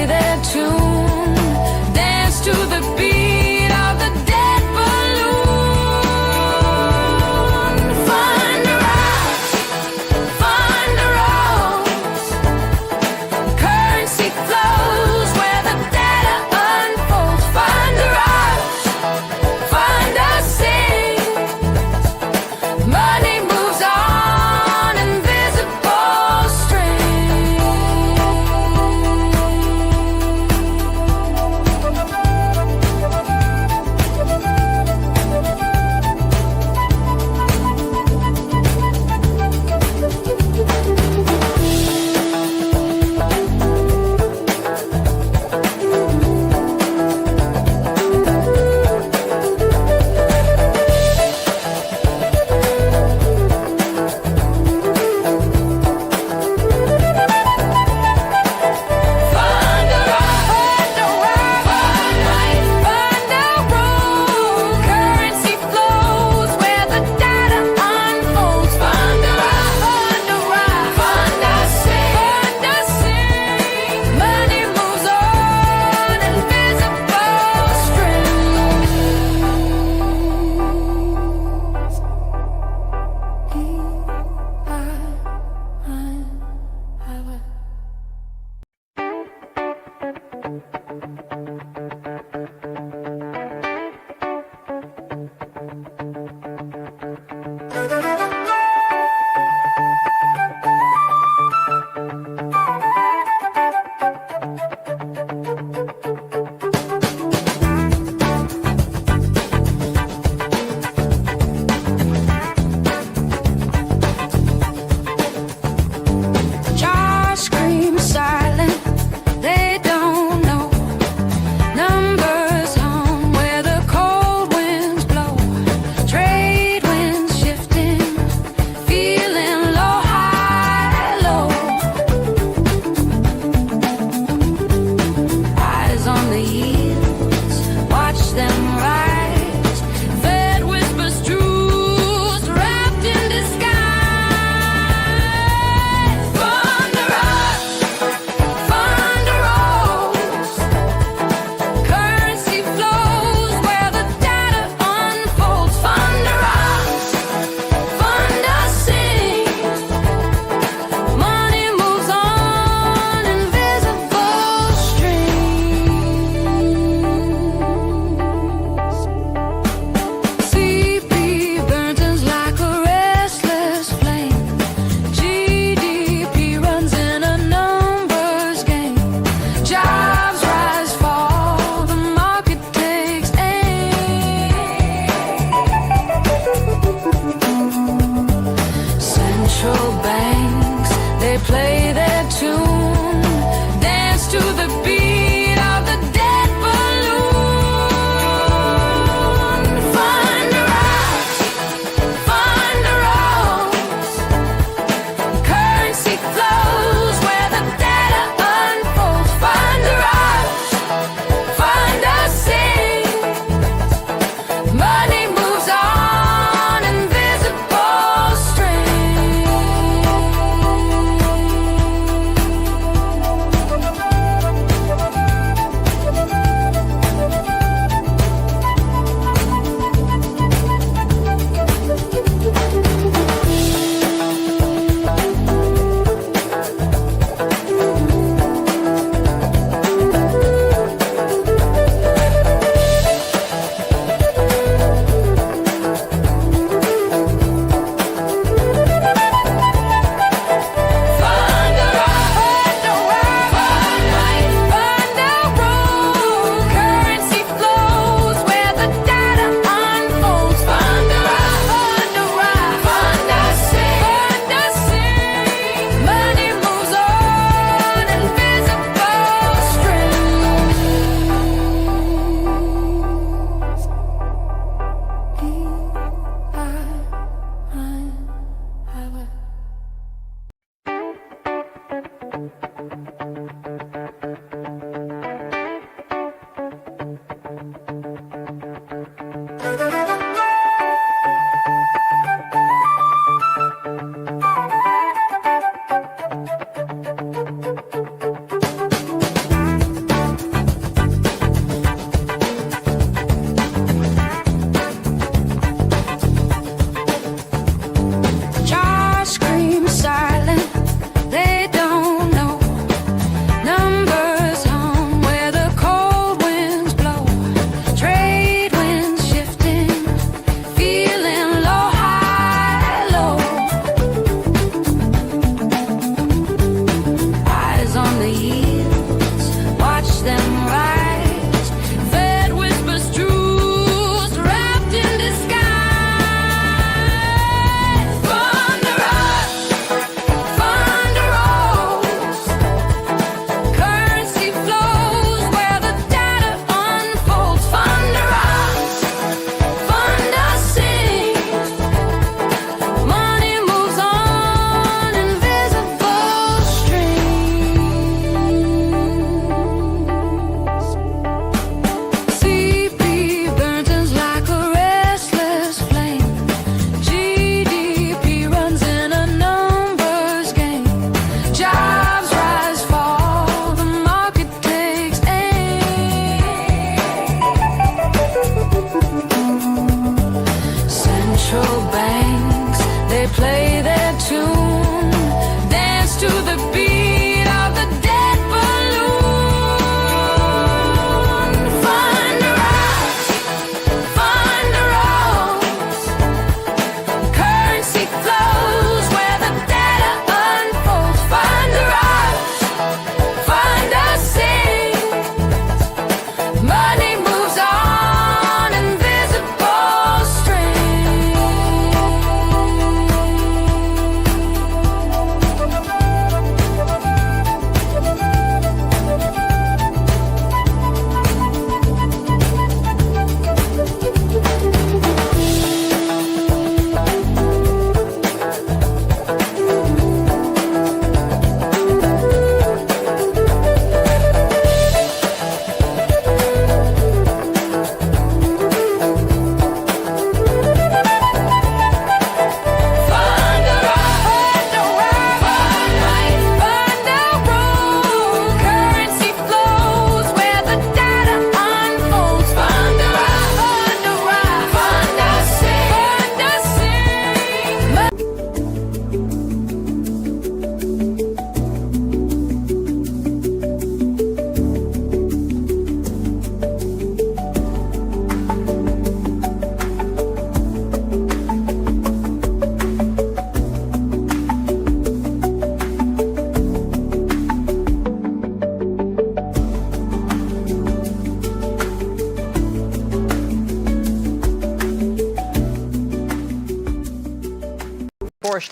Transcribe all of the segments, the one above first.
their tune, dance to the beat of the dead balloon. Find a rise, find a rose. Currency flows where the data unfolds. Find a rise, find a sing. Money moves on, invisible strings. Find a rise, find right, find a wrong. Currency flows where the data unfolds. Find a rise, find a sing. Money moves on, invisible strings. Jaws scream silent, they don't know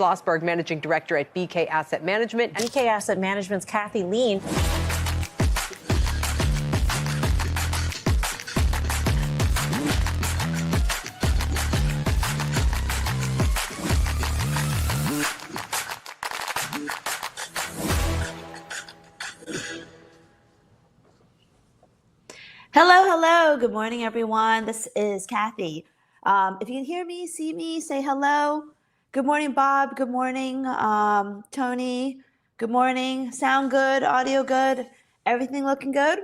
Schlossberg, Managing Director at BK Asset Management. BK Asset Management's Kathy Lean. Hello. Good morning, everyone. This is Kathy. If you can hear me, see me, say hello. Good morning, Bob. Good morning, Tony. Good morning. Sound good? Audio good? Everything looking good?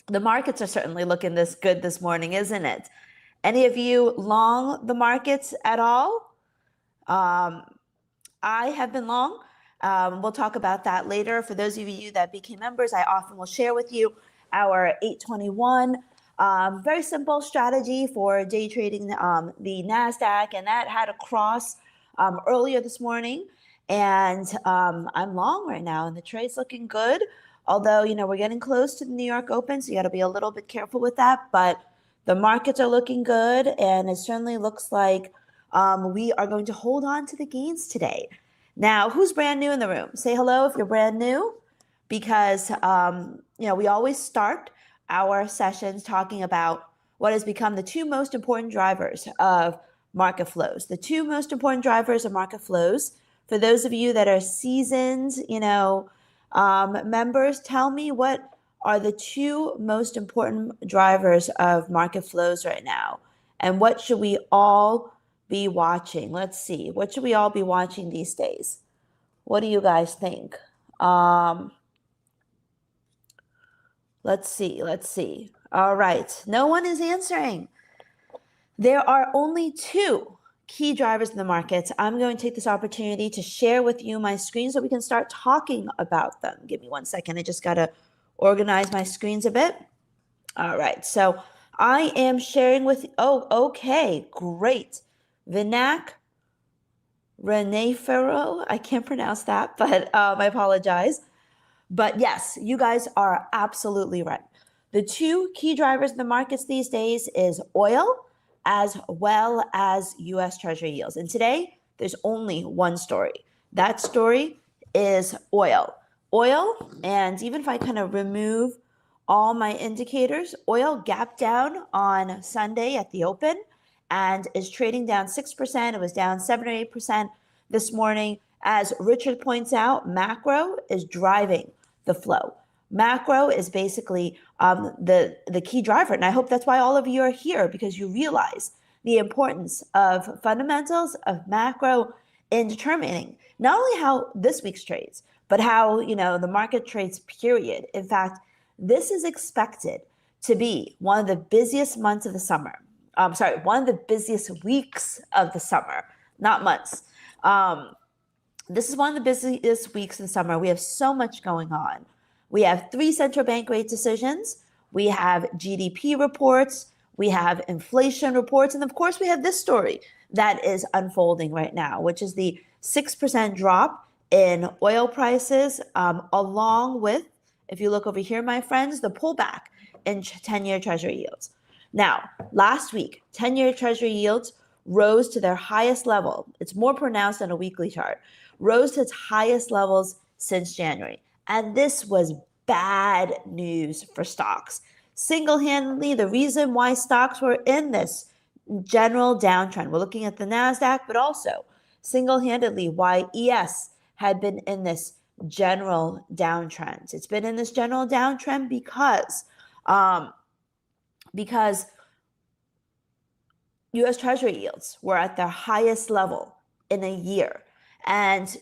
The markets are certainly looking this good this morning, isn't it? Any of you long the markets at all? I have been long. We'll talk about that later. For those of you that became members, I often will share with you our 821 very simple strategy for day trading the NASDAQ, and that had a cross earlier this morning. And I'm long right now, and the trade's looking good. Although, we're getting close to the New York Open, so you got to be a little bit careful with that. But the markets are looking good, and it certainly looks like we are going to hold on to the gains today. Now, who's brand new in the room? Say hello if you're brand new, because we always start our sessions talking about what has become the two most important drivers of market flows. The two most important drivers of market flows. For those of you that are seasoned, members, tell me what are the two most important drivers of market flows right now, and what should we all be watching? Let's see. What should we all be watching these days? What do you guys think? Let's see. All right. No one is answering. There are only two key drivers in the markets. I'm going to take this opportunity to share with you my screen so we can start talking about them. Give me 1 second. I just got to organize my screens a bit. All right. So I am sharing with, okay, great. Vinac Renefero. I can't pronounce that, but I apologize. But yes, you guys are absolutely right. The two key drivers in the markets these days is oil as well as U.S. Treasury yields. And today, there's only one story. That story is oil. Oil, and even if I kind of remove all my indicators, oil gapped down on Sunday at the open and is trading down 6%. It was down 7 or 8% this morning. As Richard points out, macro is driving the flow. Macro is basically the key driver. And I hope that's why all of you are here, because you realize the importance of fundamentals of macro in determining not only how this week's trades, but how the market trades, period. In fact, this is expected to be one of the busiest months of the summer. One of the busiest weeks of the summer, not months. This is one of the busiest weeks in the summer. We have so much going on. We have 3 central bank rate decisions. We have GDP reports. We have inflation reports. And of course, we have this story that is unfolding right now, which is the 6% drop in oil prices, along with, if you look over here, my friends, the pullback in 10-year Treasury yields. Now, last week, 10-year Treasury yields rose to their highest level. It's more pronounced than a weekly chart. Rose to its highest levels since January. And this was bad news for stocks. Single-handedly, the reason why stocks were in this general downtrend, we're looking at the NASDAQ, but also single-handedly why ES had been in this general downtrend. It's been in this general downtrend because U.S. Treasury yields were at their highest level in a year. And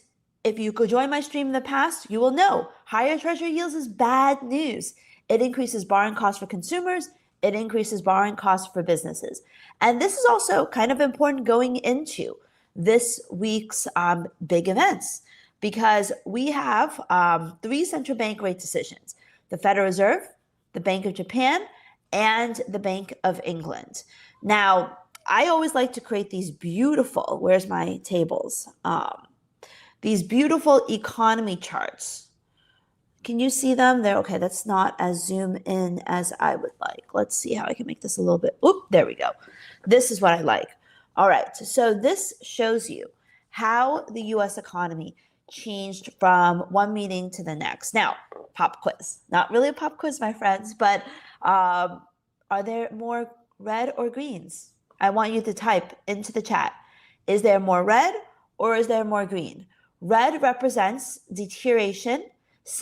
if you could join my stream in the past, you will know higher Treasury yields is bad news. It increases borrowing costs for consumers. It increases borrowing costs for businesses. And this is also kind of important going into this week's big events, because we have 3 central bank rate decisions: the Federal Reserve, the Bank of Japan, and the Bank of England. Now, I always like to create these beautiful, where's my tables? These beautiful economy charts. Can you see them? There, okay, that's not as zoom in as I would like. Let's see how I can make this a little bit. Oop, there we go. This is what I like. All right, so this shows you how the US economy changed from one meeting to the next. Now, pop quiz. Not really a pop quiz, my friends, but are there more red or greens? I want you to type into the chat. Is there more red or is there more green? Red represents deterioration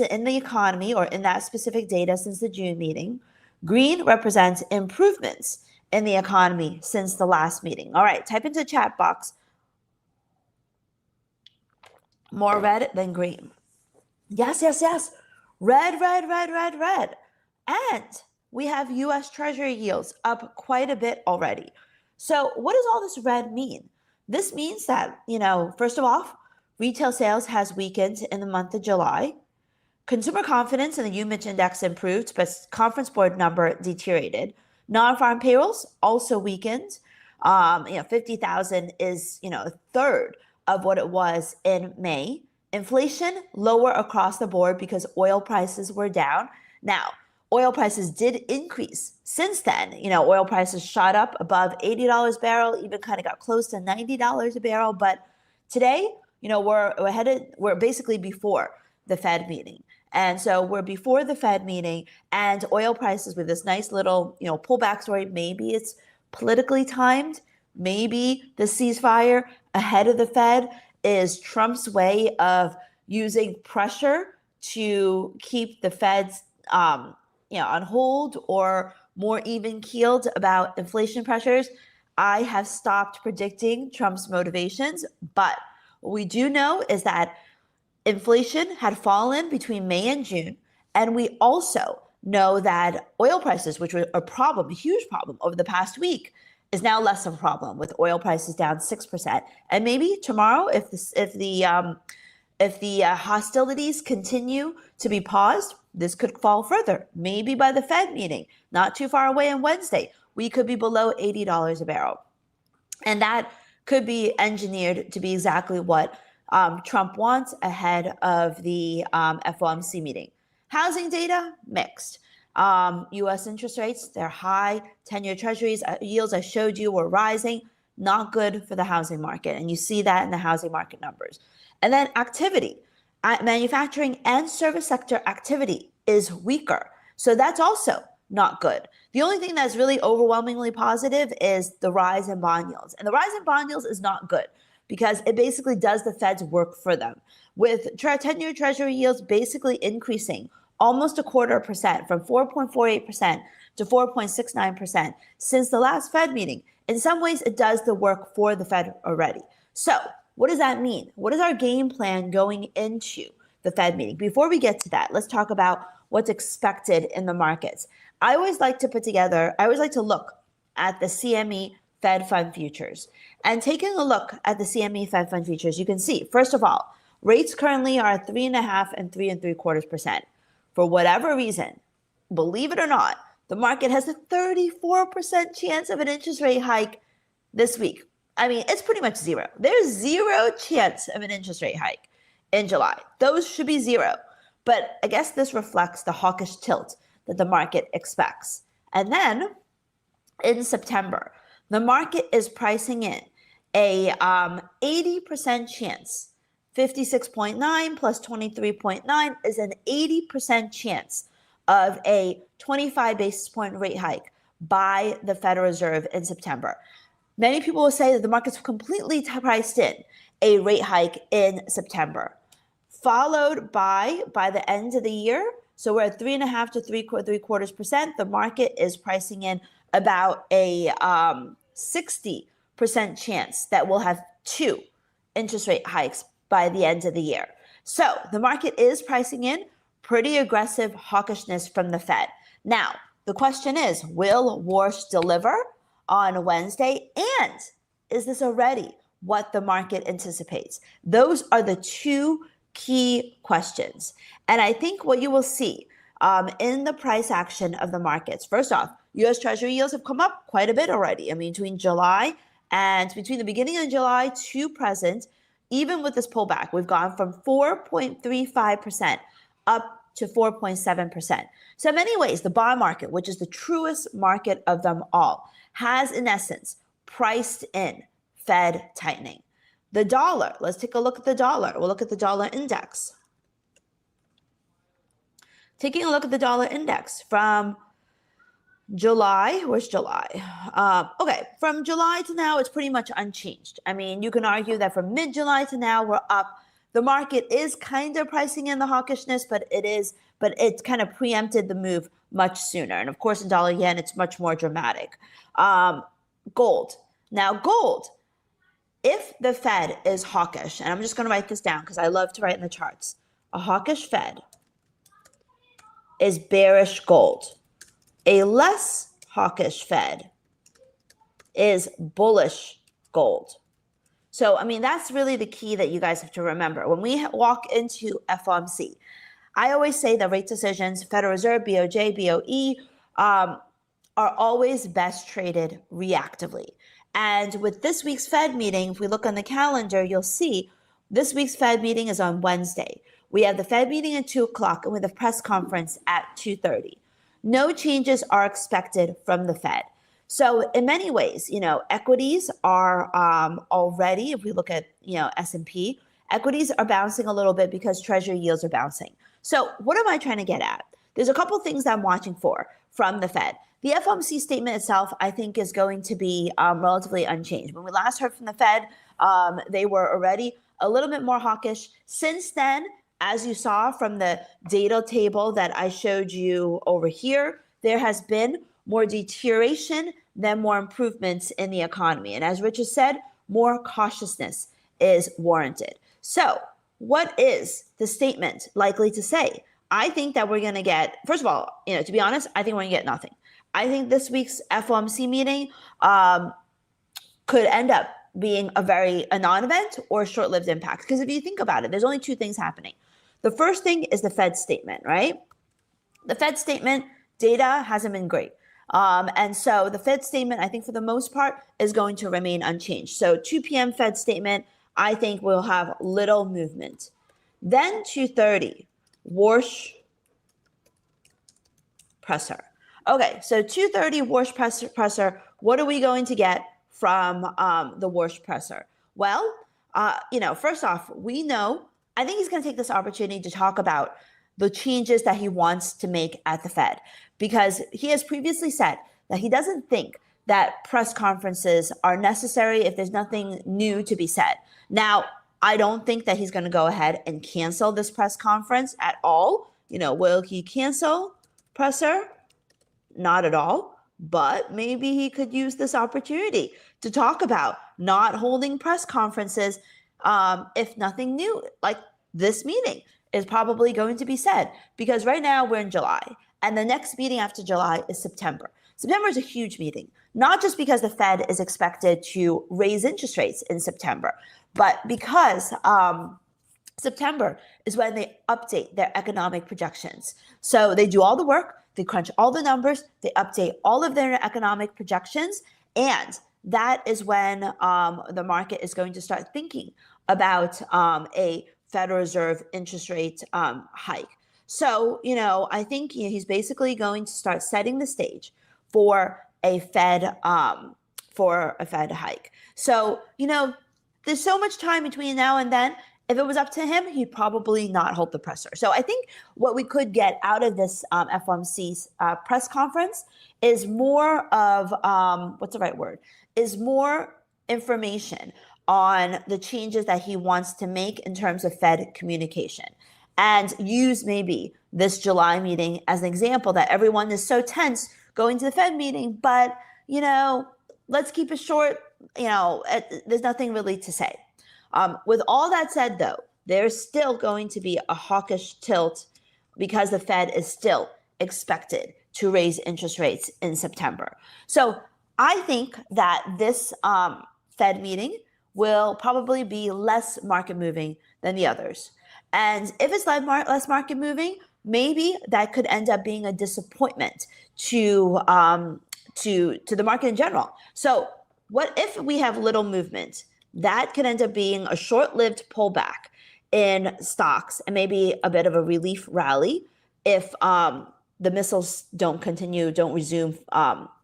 in the economy or in that specific data since the June meeting. Green represents improvements in the economy since the last meeting. All right, type into the chat box. More red than green. Yes, yes, yes. Red, red, red, red, red. And we have US Treasury yields up quite a bit already. So what does all this red mean? This means that, first of all, retail sales has weakened in the month of July. Consumer confidence in the UMich index improved, but conference board number deteriorated. Non-farm payrolls also weakened. 50,000 is, a third of what it was in May. Inflation lower across the board because oil prices were down. Now, oil prices did increase since then. Oil prices shot up above $80 a barrel, even kind of got close to $90 a barrel. But today, we're basically before the Fed meeting. And so we're before the Fed meeting and oil prices with this nice little, pullback story. Maybe it's politically timed. Maybe the ceasefire ahead of the Fed is Trump's way of using pressure to keep the Feds, on hold or more even keeled about inflation pressures. I have stopped predicting Trump's motivations, but what we do know is that inflation had fallen between May and June, and we also know that oil prices, which were a huge problem over the past week, is now less of a problem with oil prices down 6%. And maybe tomorrow, if the hostilities continue to be paused, this could fall further. Maybe by the Fed meeting, not too far away on Wednesday, we could be below $80 a barrel. And that could be engineered to be exactly what Trump wants ahead of the FOMC meeting. Housing data, mixed. U.S. interest rates, they're high. 10-year treasuries yields I showed you were rising. Not good for the housing market. And you see that in the housing market numbers. And then activity. Manufacturing and service sector activity is weaker. So that's also not good. The only thing that's really overwhelmingly positive is the rise in bond yields. And the rise in bond yields is not good because it basically does the Fed's work for them. With 10-year treasury yields basically increasing almost 0.25% from 4.48% to 4.69% since the last Fed meeting. In some ways, it does the work for the Fed already. So what does that mean? What is our game plan going into the Fed meeting? Before we get to that, let's talk about what's expected in the markets. I always like to look at the CME Fed Fund futures. And taking a look at the CME Fed Fund futures, you can see, first of all, rates currently are 3.5% and 3.75%. For whatever reason, believe it or not, the market has a 34% chance of an interest rate hike this week. I mean, it's pretty much zero. There's zero chance of an interest rate hike in July. Those should be zero. But I guess this reflects the hawkish tilt that the market expects. And then in September, the market is pricing in a 80% chance. 56.9 plus 23.9 is an 80% chance of a 25 basis point rate hike by the Federal Reserve in September. Many people will say that the market's completely priced in a rate hike in September, followed by the end of the year. So we're at 3.5 to 3.75%. The market is pricing in about a 60% chance that we'll have 2 interest rate hikes by the end of the year. So the market is pricing in pretty aggressive hawkishness from the Fed. Now, the question is, will Warsh deliver on Wednesday? And is this already what the market anticipates? Those are the 2 key questions. And I think what you will see in the price action of the markets, first off, U.S. Treasury yields have come up quite a bit already. I mean, between the beginning of July to present, even with this pullback, we've gone from 4.35% up to 4.7%. So in many ways, the bond market, which is the truest market of them all, has in essence priced in Fed tightening. The dollar, let's take a look at the dollar. We'll look at the dollar index. Taking a look at the dollar index from July, where's July? Okay, from July to now, it's pretty much unchanged. I mean, you can argue that from mid-July to now, we're up. The market is kind of pricing in the hawkishness, but it's kind of preempted the move much sooner. And of course, in dollar yen, it's much more dramatic. Gold. Now, gold, if the Fed is hawkish, and I'm just going to write this down because I love to write in the charts, a hawkish Fed is bearish gold. A less hawkish Fed is bullish gold. So, I mean, that's really the key that you guys have to remember. When we walk into FOMC, I always say that rate decisions, Federal Reserve, BOJ, BOE, are always best traded reactively. And with this week's Fed meeting, if we look on the calendar, you'll see this week's Fed meeting is on Wednesday. We have the Fed meeting at 2 o'clock and we have the press conference at 2:30. No changes are expected from the Fed. So in many ways, equities are already, if we look at, S&P, equities are bouncing a little bit because treasury yields are bouncing. So what am I trying to get at? There's a couple things that I'm watching for from the Fed. The FOMC statement itself, I think, is going to be relatively unchanged. When we last heard from the Fed, they were already a little bit more hawkish. Since then, as you saw from the data table that I showed you over here, there has been more deterioration than more improvements in the economy. And as Richard said, more cautiousness is warranted. So what is the statement likely to say? I think that we're going to get, first of all, to be honest, I think we're going to get nothing. I think this week's FOMC meeting could end up being a non-event or a short-lived impact. Because if you think about it, there's only two things happening. The first thing is the Fed statement, right? The Fed statement data hasn't been great. And so the Fed statement, I think for the most part, is going to remain unchanged. So 2 p.m. Fed statement, I think we'll have little movement. Then 2:30, Warsh presser. Okay, so 2:30 Warsh presser, what are we going to get from the Warsh presser? Well, first off, I think he's going to take this opportunity to talk about the changes that he wants to make at the Fed, because he has previously said that he doesn't think that press conferences are necessary if there's nothing new to be said. Now, I don't think that he's going to go ahead and cancel this press conference at all. Will he cancel presser? Not at all. But maybe he could use this opportunity to talk about not holding press conferences if nothing new, like this meeting, is probably going to be said. Because right now we're in July, and the next meeting after July is September. September is a huge meeting, not just because the Fed is expected to raise interest rates in September, but because September is when they update their economic projections. So they do all the work, they crunch all the numbers, they update all of their economic projections, and that is when the market is going to start thinking about a Federal Reserve interest rate hike. So, I think he's basically going to start setting the stage for a Fed hike. So, there's so much time between now and then. If it was up to him, he'd probably not hold the presser. So I think what we could get out of this FOMC press conference is more of, is more information on the changes that he wants to make in terms of Fed communication, and use maybe this July meeting as an example that everyone is so tense going to the Fed meeting, but, let's keep it short. There's nothing really to say. With all that said, though, there's still going to be a hawkish tilt because the Fed is still expected to raise interest rates in September. So I think that this Fed meeting will probably be less market moving than the others. And if it's less market moving, maybe that could end up being a disappointment to the market in general. So what if we have little movement? That could end up being a short-lived pullback in stocks and maybe a bit of a relief rally if the missiles don't resume,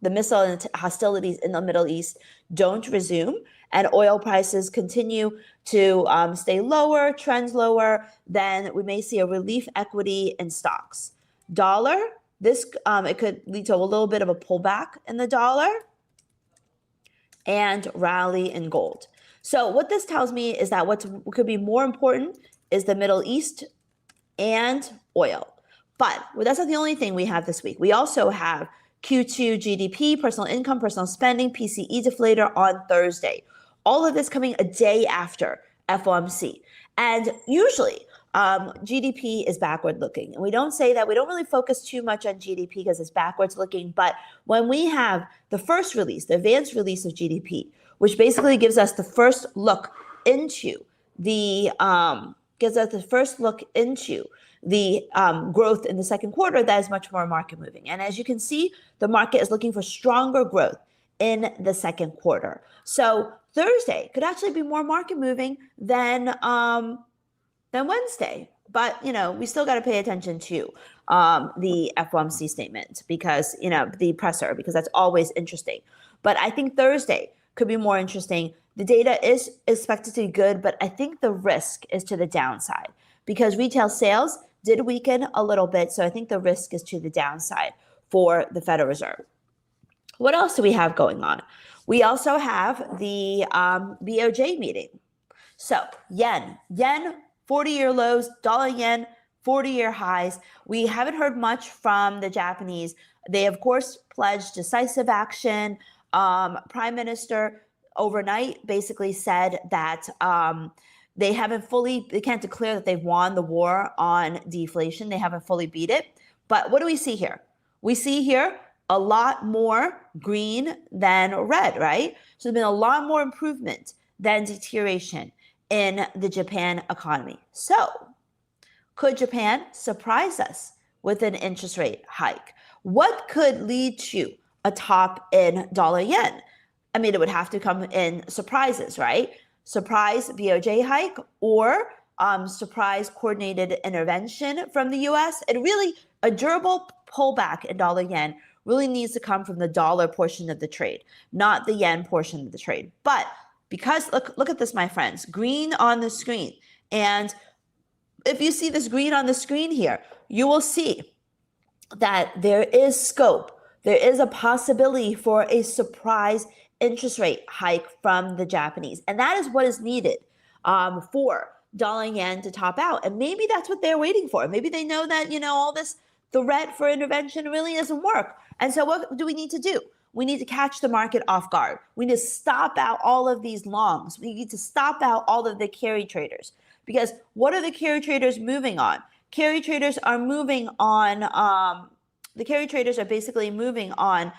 the missile hostilities in the Middle East don't resume, and oil prices continue to stay lower, trends lower, then we may see a relief equity in stocks. Dollar, this it could lead to a little bit of a pullback in the dollar and rally in gold. So what this tells me is that what could be more important is the Middle East and oil. But that's not the only thing we have this week. We also have Q2 GDP, personal income, personal spending, PCE deflator on Thursday. All of this coming a day after FOMC. And usually GDP is backward looking. And we don't say that. We don't really focus too much on GDP because it's backwards looking. But when we have the first release, the advanced release of GDP, which basically gives us the first look into the growth in the second quarter, that is much more market moving. And as you can see, the market is looking for stronger growth in the second quarter. So Thursday could actually be more market moving than Wednesday. But, we still got to pay attention to the FOMC statement because, the presser, because that's always interesting. But I think Thursday could be more interesting. The data is expected to be good, but I think the risk is to the downside because retail sales did weaken a little bit. So I think the risk is to the downside for the Federal Reserve. What else do we have going on? We also have the BOJ meeting. So yen, 40-year lows, dollar yen, 40-year highs. We haven't heard much from the Japanese. They, of course, pledged decisive action. Prime Minister overnight basically said that they can't declare that they've won the war on deflation. They haven't fully beat it. But what do we see here? We see here a lot more green than red, right? So there's been a lot more improvement than deterioration in the Japan economy. So could Japan surprise us with an interest rate hike? What could lead to a top in dollar yen? I mean, it would have to come in surprises, right? Surprise BOJ hike or surprise coordinated intervention from the US. And really, a durable pullback in dollar yen really needs to come from the dollar portion of the trade, not the yen portion of the trade. But because look at this, my friends, green on the screen. And if you see this green on the screen here, you will see that there is scope. There is a possibility for a surprise interest rate hike from the Japanese. And that is what is needed for dollar yen to top out. And maybe that's what they're waiting for. Maybe they know that, all this threat for intervention really doesn't work. And so what do we need to do? We need to catch the market off guard. We need to stop out all of these longs. We need to stop out all of the carry traders. Because what are the carry traders moving on? Carry traders are moving on, basically moving on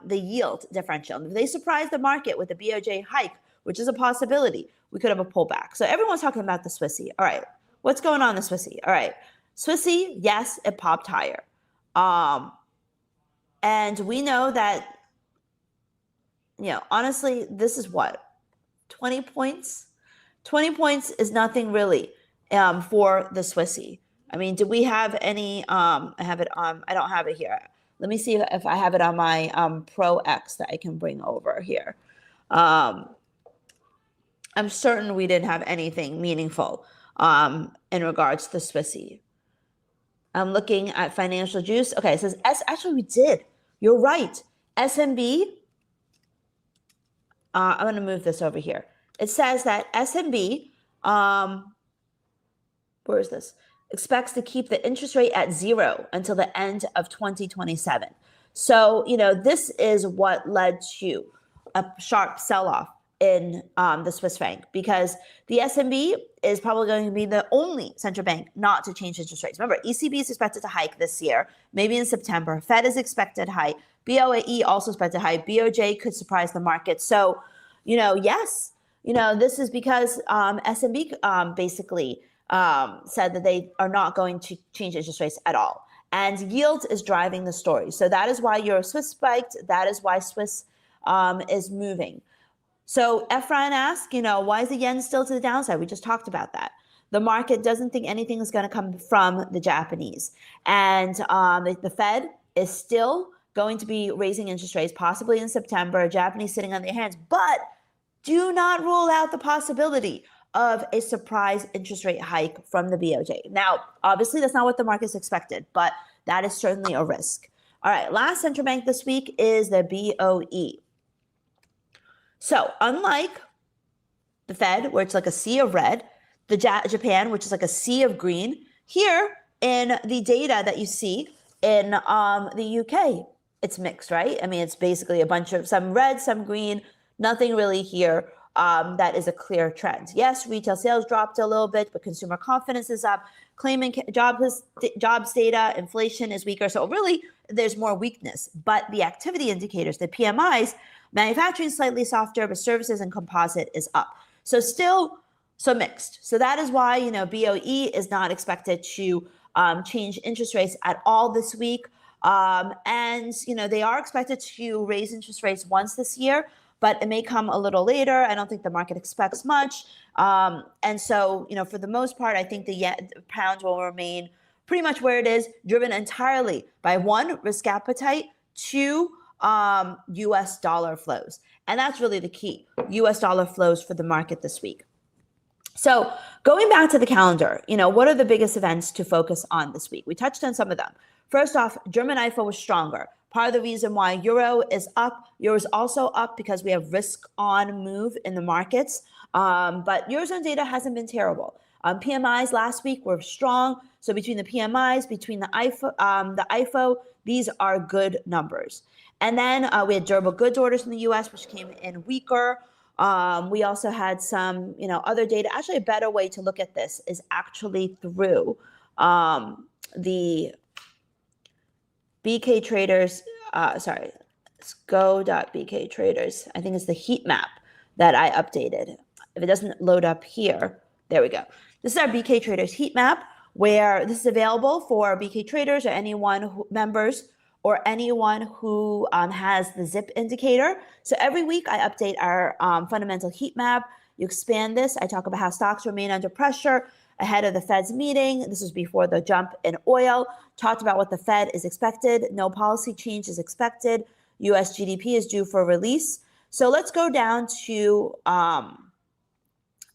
the yield differential. If they surprise the market with a BOJ hike, which is a possibility, we could have a pullback. So everyone's talking about the Swissy. All right, what's going on in the Swissy? All right, Swissy, yes, it popped higher. And we know that, honestly, this is what? 20 points? 20 points is nothing really for the Swissy. I mean, do we have any, I have it on, I don't have it here. Let me see if I have it on my Pro X that I can bring over here. I'm certain we didn't have anything meaningful in regards to the Swissy. I'm looking at financial juice. Okay, it says actually we did. You're right. SMB. I'm going to move this over here. It says that SMB, where is this? Expects to keep the interest rate at 0 until the end of 2027. So, this is what led to a sharp sell-off in the Swiss franc, because the SMB is probably going to be the only central bank not to change interest rates. Remember, ECB is expected to hike this year, maybe in September. Fed is expected hike. BOAE also expected hike. BOJ could surprise the market. So, yes, this is because SMB basically said that they are not going to change interest rates at all. And yield is driving the story. So that is why Euro Swiss spiked. That is why Swiss is moving. So Efrain asked, why is the yen still to the downside? We just talked about that. The market doesn't think anything is going to come from the Japanese. And the Fed is still going to be raising interest rates, possibly in September. Japanese sitting on their hands. But do not rule out the possibility of a surprise interest rate hike from the BOJ. Now, obviously, that's not what the market's expected, but that is certainly a risk. All right, last central bank this week is the BOE. So unlike the Fed, where it's like a sea of red, the Japan, which is like a sea of green, here in the data that you see in the UK, it's mixed, right? I mean, it's basically a bunch of some red, some green, nothing really here that is a clear trend. Yes, retail sales dropped a little bit, but consumer confidence is up. Claiming jobs data, inflation is weaker. So really, there's more weakness. But the activity indicators, the PMIs, manufacturing slightly softer, but services and composite is up. So still so mixed. So that is why, BOE is not expected to change interest rates at all this week. And they are expected to raise interest rates once this year, but it may come a little later. I don't think the market expects much. And so, for the most part, I think the pound will remain pretty much where it is, driven entirely by one, risk appetite, two, US dollar flows. And that's really the key, US dollar flows for the market this week. So going back to the calendar, what are the biggest events to focus on this week? We touched on some of them. First off, German IFO was stronger. Part of the reason why euro is up, euro is also up because we have risk on move in the markets. But Eurozone data hasn't been terrible. PMIs last week were strong. So between the PMIs, between the IFO, these are good numbers. And then we had durable goods orders in the US, which came in weaker. We also had some, other data. Actually, a better way to look at this is actually through the BK Traders, let's go.bk Traders. I think it's the heat map that I updated. If it doesn't load up here, there we go. This is our BK Traders heat map, where this is available for BK Traders or anyone members or anyone who has the zip indicator. So every week I update our fundamental heat map. You expand this. I talk about how stocks remain under pressure ahead of the Fed's meeting. This was before the jump in oil. Talked about what the Fed is expected. No policy change is expected. US GDP is due for release. So let's go down to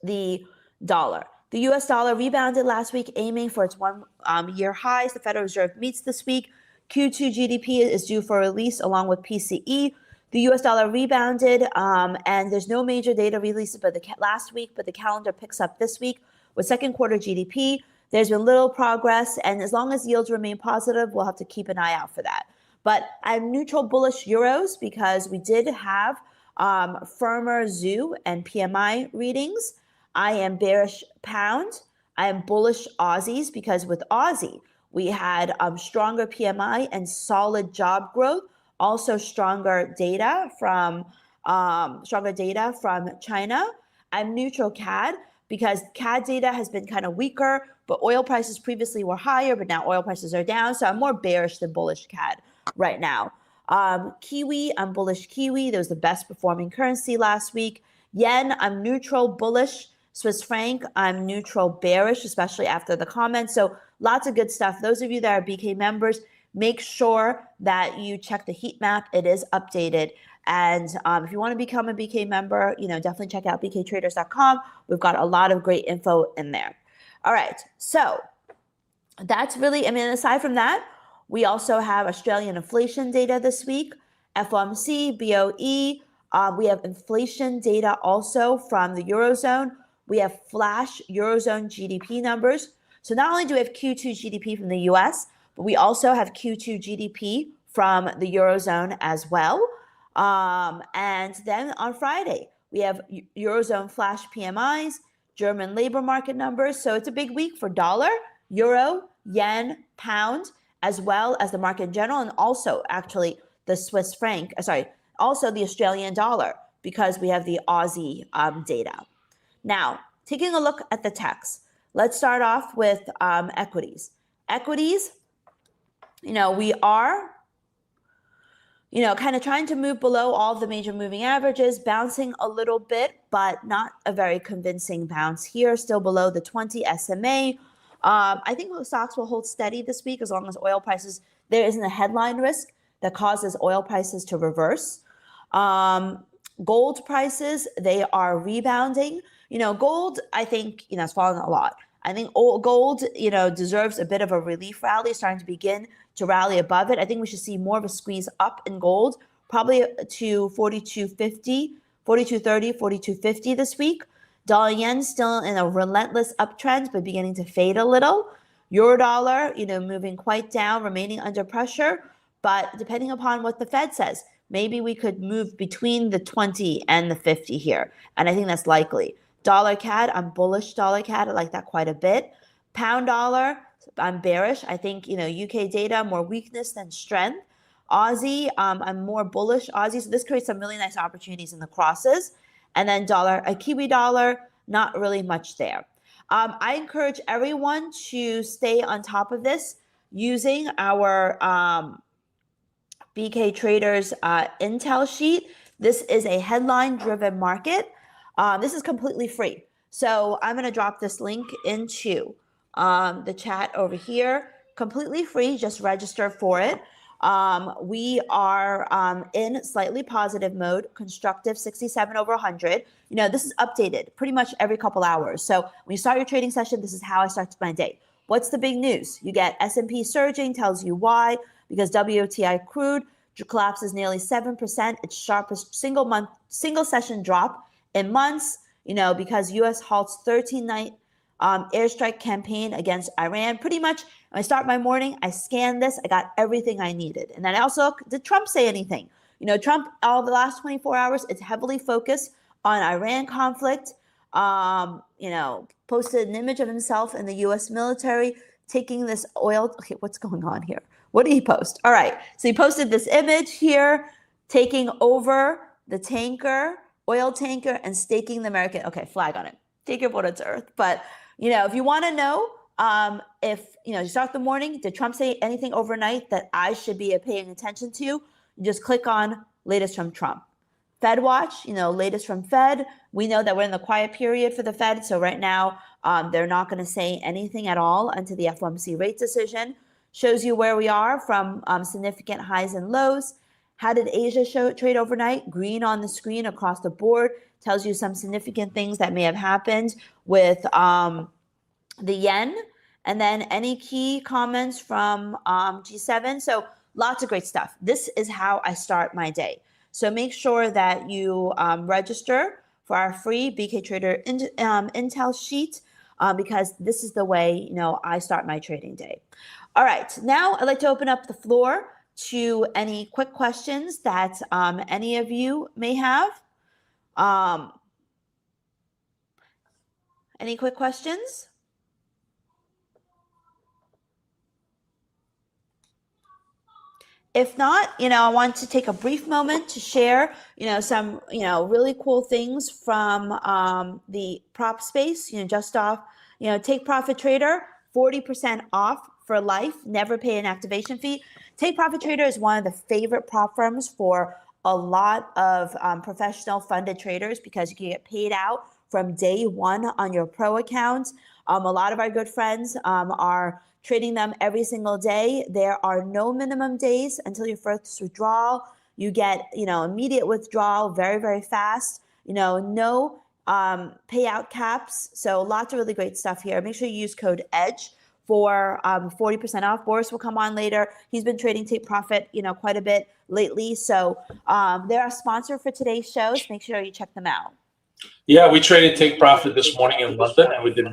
the dollar. The US dollar rebounded last week, aiming for its one-year highs. The Federal Reserve meets this week. Q2 GDP is due for release along with PCE. The US dollar rebounded, and there's no major data releases last week, but the calendar picks up this week with second quarter GDP. There's been little progress, and as long as yields remain positive, we'll have to keep an eye out for that. But I'm neutral bullish euros because we did have firmer ZOO and PMI readings. I am bearish pound. I am bullish Aussies because with Aussie, we had stronger PMI and solid job growth, also stronger data from China. I'm neutral CAD because CAD data has been kind of weaker, but oil prices previously were higher, but now oil prices are down. So I'm more bearish than bullish CAD right now. Kiwi, I'm bullish Kiwi. That was the best performing currency last week. Yen, I'm neutral bullish. Swiss franc, I'm neutral bearish, especially after the comments. So lots of good stuff. Those of you that are BK members, make sure that you check the heat map. It is updated. And if you want to become a BK member, definitely check out bktraders.com. We've got a lot of great info in there. All right. So that's really, aside from that, we also have Australian inflation data this week, FOMC, BOE. We have inflation data also from the Eurozone. We have flash Eurozone GDP numbers. So not only do we have Q2 GDP from the US, but we also have Q2 GDP from the Eurozone as well. And then on Friday, we have Eurozone flash PMIs, German labor market numbers. So it's a big week for dollar, euro, yen, pound, as well as the market in general, and also actually the Swiss franc, also the Australian dollar, because we have the Aussie data. Now, taking a look at the techs, let's start off with equities. Equities, we are, kind of trying to move below all of the major moving averages, bouncing a little bit, but not a very convincing bounce here, still below the 20 SMA. I think stocks will hold steady this week as long as oil prices, there isn't a headline risk that causes oil prices to reverse. Gold prices, they are rebounding. Gold, I think, has fallen a lot. I think gold, deserves a bit of a relief rally, starting to begin to rally above it. I think we should see more of a squeeze up in gold, probably to 42.50, 42.30, 42.50 this week. Dollar yen still in a relentless uptrend, but beginning to fade a little. Euro dollar, moving quite down, remaining under pressure. But depending upon what the Fed says, maybe we could move between the 20 and the 50 here. And I think that's likely. Dollar CAD, I'm bullish dollar CAD. I like that quite a bit. Pound dollar, I'm bearish. I think, UK data, more weakness than strength. Aussie, I'm more bullish Aussie. So this creates some really nice opportunities in the crosses. And then Kiwi dollar, not really much there. I encourage everyone to stay on top of this using our BK Traders Intel sheet. This is a headline-driven market. This is completely free. So I'm going to drop this link into the chat over here. Completely free. Just register for it. We are in slightly positive mode, constructive 67 over 100. This is updated pretty much every couple hours. So when you start your trading session, this is how I start my day. What's the big news? You get S&P surging, tells you why, because WTI crude collapses nearly 7%, its sharpest single session drop in months, because U.S. halts 13-night airstrike campaign against Iran. Pretty much, when I start my morning, I scan this, I got everything I needed. And then also, did Trump say anything? Trump, all the last 24 hours, it's heavily focused on Iran conflict. Posted an image of himself in the U.S. military taking this oil. Okay, what's going on here? What did he post? All right, so he posted this image here, taking over the tanker, oil tanker, and staking the American. Okay, flag on it. Take it for what it's worth. But if you want to know, if you start the morning, did Trump say anything overnight that I should be paying attention to? You just click on latest from Trump. Fed Watch, latest from Fed. We know that we're in the quiet period for the Fed. So right now, they're not going to say anything at all until the FOMC rate decision. Shows you where we are from significant highs and lows. How did Asia trade overnight? Green on the screen across the board. Tells you some significant things that may have happened with the yen. And then any key comments from G7. So lots of great stuff. This is how I start my day. So make sure that you register for our free BK Trader Intel sheet because this is the way I start my trading day. All right, now I'd like to open up the floor to any quick questions that any of you may have. Any quick questions? If not, I want to take a brief moment to share, some, really cool things from the prop space, just off, Take Profit Trader, 40% off for life, never pay an activation fee. Take Profit Trader is one of the favorite prop firms for a lot of professional funded traders because you can get paid out from day one on your pro account. A lot of our good friends are trading them every single day. There are no minimum days until your first withdrawal. You get, immediate withdrawal very, very fast. No payout caps. So lots of really great stuff here. Make sure you use code EDGE for 40% off. Boris will come on later. He's been trading Take Profit, quite a bit lately. So they're a sponsor for today's shows. Make sure you check them out. Yeah, we traded Take Profit this morning in London, and we did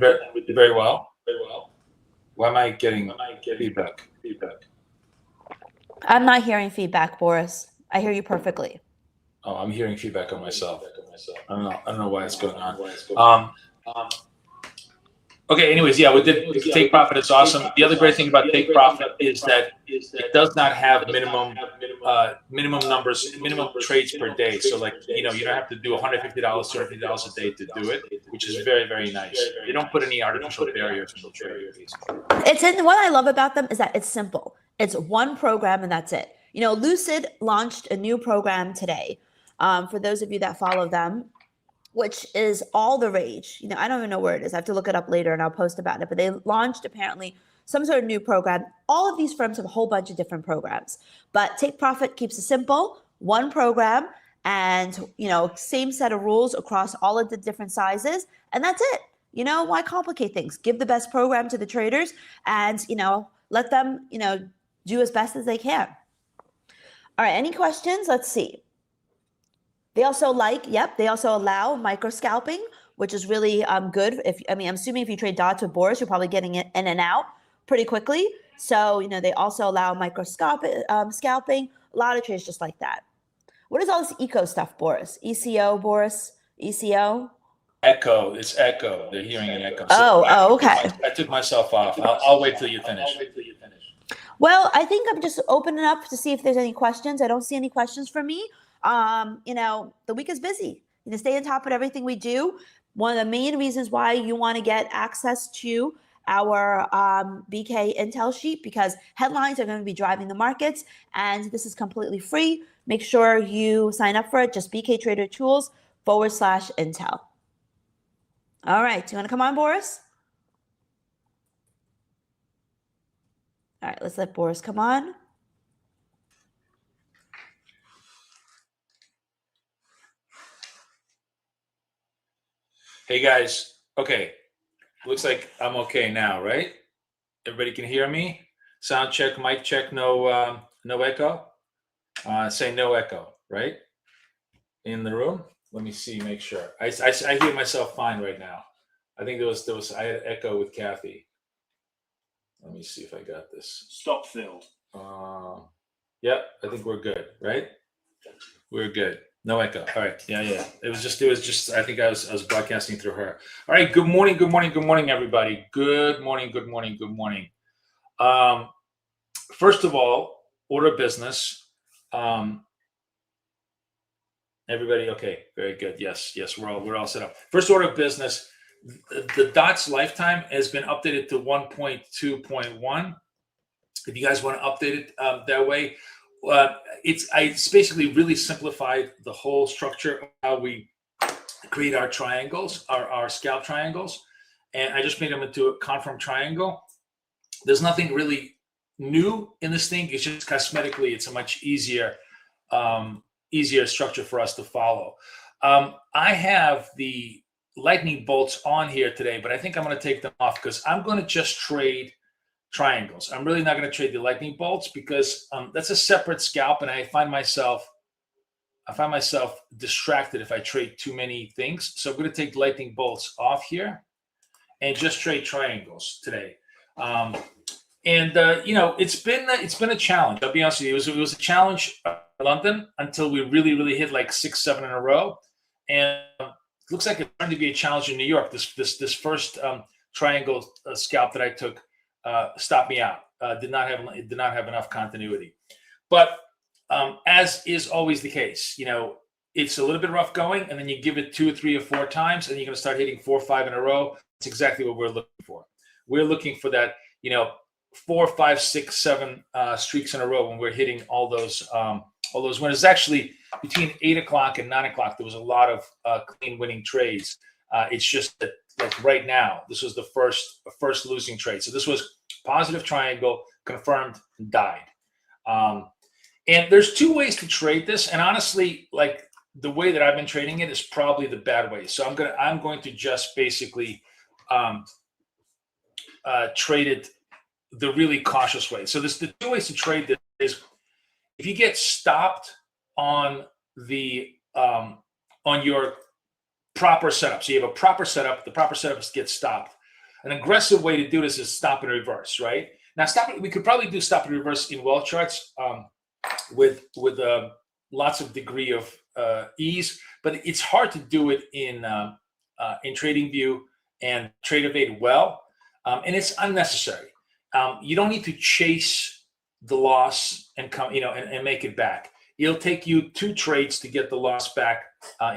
very well. Why am I getting feedback? I'm not hearing feedback, Boris. I hear you perfectly. Oh, I'm hearing feedback on myself. I don't know why it's going on. Okay, anyways, yeah, we did Take Profit. It's awesome. The other great thing about Take Profit is that it does not have minimum trades per day. So you don't have to do $150, $250 a day to do it, which is very, very nice. They don't put any artificial barriers in the trade. What I love about them is that it's simple. It's one program and that's it. Lucid launched a new program today. For those of you that follow them, which is all the rage. I don't even know where it is. I have to look it up later and I'll post about it. But they launched apparently some sort of new program. All of these firms have a whole bunch of different programs. But Take Profit keeps it simple, one program, and, same set of rules across all of the different sizes. And that's it. Why complicate things? Give the best program to the traders and, let them, do as best as they can. All right. Any questions? Let's see. They also allow micro scalping, which is really good. I'm assuming if you trade dots with Boris, you're probably getting it in and out pretty quickly. So, they also allow scalping. A lot of trades just like that. What is all this eco stuff, Boris? ECO, Boris? ECO? Echo. It's echo. They're hearing an echo. So okay. I took myself off. I'll wait till you finish. Well, I think I'm just opening up to see if there's any questions. I don't see any questions for me. The week is busy. Stay on top of everything we do. One of the main reasons why you want to get access to our BK Intel sheet, because headlines are going to be driving the markets, and this is completely free. Make sure you sign up for it. Just bktradertools/Intel. All right. Do you want to come on, Boris? All right. Let's let Boris come on. Hey guys. Okay. Looks like I'm okay now, right? Everybody can hear me? Sound check, mic check, no echo? Say no echo, right? In the room? Let me see, make sure. I hear myself fine right now. I think I had echo with Kathy. Let me see if I got this. Stop Phil. Yeah, I think we're good, right? We're good. No echo. All right. Yeah. It was just, I think I was broadcasting through her. All right. Good morning, everybody. Good morning. First of all, order of business. Everybody. Okay. Very good. Yes. We're all set up. First order of business. The DOTS lifetime has been updated to 1.2.1. If you guys want to update it that way, it's basically really simplified the whole structure of how we create our triangles, our scalp triangles, and I just made them into a confirm triangle. There's nothing really new in this thing. It's just cosmetically, it's a much easier structure for us to follow. I have the lightning bolts on here today, but I think I'm going to take them off because I'm going to just trade triangles. I'm really not going to trade the lightning bolts because that's a separate scalp, and I find myself distracted if I trade too many things. So I'm going to take lightning bolts off here and just trade triangles today. It's been a challenge. I'll be honest with you. It was a challenge in London until we really hit like 6-7 in a row, and it looks like it's going to be a challenge in New York. This first triangle scalp that I took stopped me out. Did not have enough continuity. But as is always the case, it's a little bit rough going, and then you give it 2 or 3 or 4 times, and you're going to start hitting 4 or 5 in a row. It's exactly what we're looking for. We're looking for that, 4, 5, 6, 7 streaks in a row when we're hitting all those winners. Actually, between 8 o'clock and 9 o'clock, there was a lot of clean winning trades. It's just that, like right now, this was the first losing trade. So this was positive triangle, confirmed, and died. And there's 2 ways to trade this. And honestly, like the way that I've been trading it is probably the bad way. So I'm going to just basically trade it the really cautious way. So the 2 ways to trade this is if you get stopped on the on your proper setup. So you have a proper setup. The proper setup is to get stopped. An aggressive way to do this is stop and reverse, right? Now, we could probably do stop and reverse in well charts with lots of degree of ease, but it's hard to do it in TradingView and TradeEvade well, and it's unnecessary. You don't need to chase the loss and come, and make it back. It'll take you 2 trades to get the loss back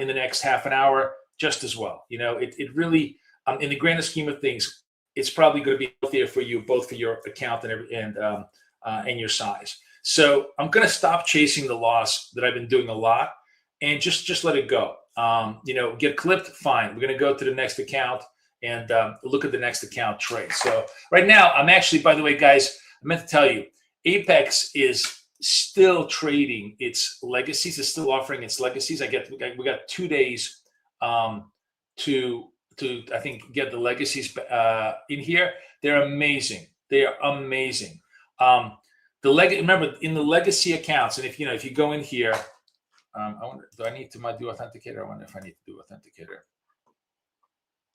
in the next half an hour, just as well. It really, in the grander scheme of things, it's probably going to be healthier for you, both for your account and your size. So I'm going to stop chasing the loss that I've been doing a lot, and just let it go. Get clipped, fine. We're going to go to the next account and look at the next account trade. So right now, I'm actually, by the way, guys, I meant to tell you, Apex is still trading its legacies. It's still offering its legacies. We got 2 days to I think get the legacies in here. They're amazing. They are amazing. Remember in the legacy accounts, and if you go in here, I wonder, do I need to do authenticator? I wonder if I need to do authenticator.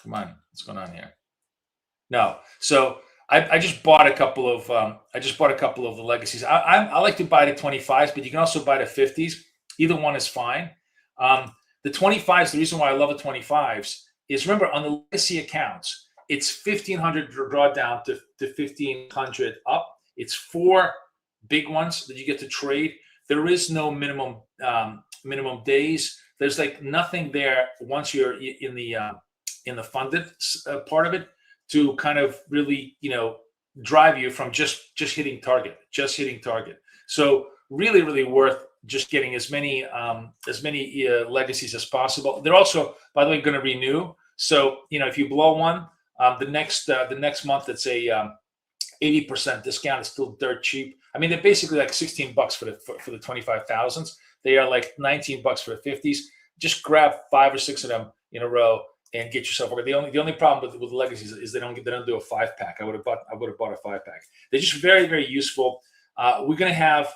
Come on, what's going on here? No. So I just bought a couple of the legacies. I like to buy the 25s, but you can also buy the 50s. Either one is fine. The 25s, the reason why I love the 25s is, remember, on the legacy accounts, it's 1,500 drawdown to 1,500 up. It's 4 big ones that you get to trade. There is no minimum days. There's like nothing there once you're in the funded part of it to kind of really drive you from just hitting target. So really worth just getting as many legacies as possible. They're also, by the way, going to renew. So if you blow one, the next month it's a 80% discount. Is still dirt cheap. I mean, they're basically like $16 for the 25,000s. They are like $19 for the 50s. Just grab 5 or 6 of them in a row and get yourself over. The only problem with the legacies is they don't do a 5-pack. I would have bought a 5-pack. They're just very very useful. We're gonna have,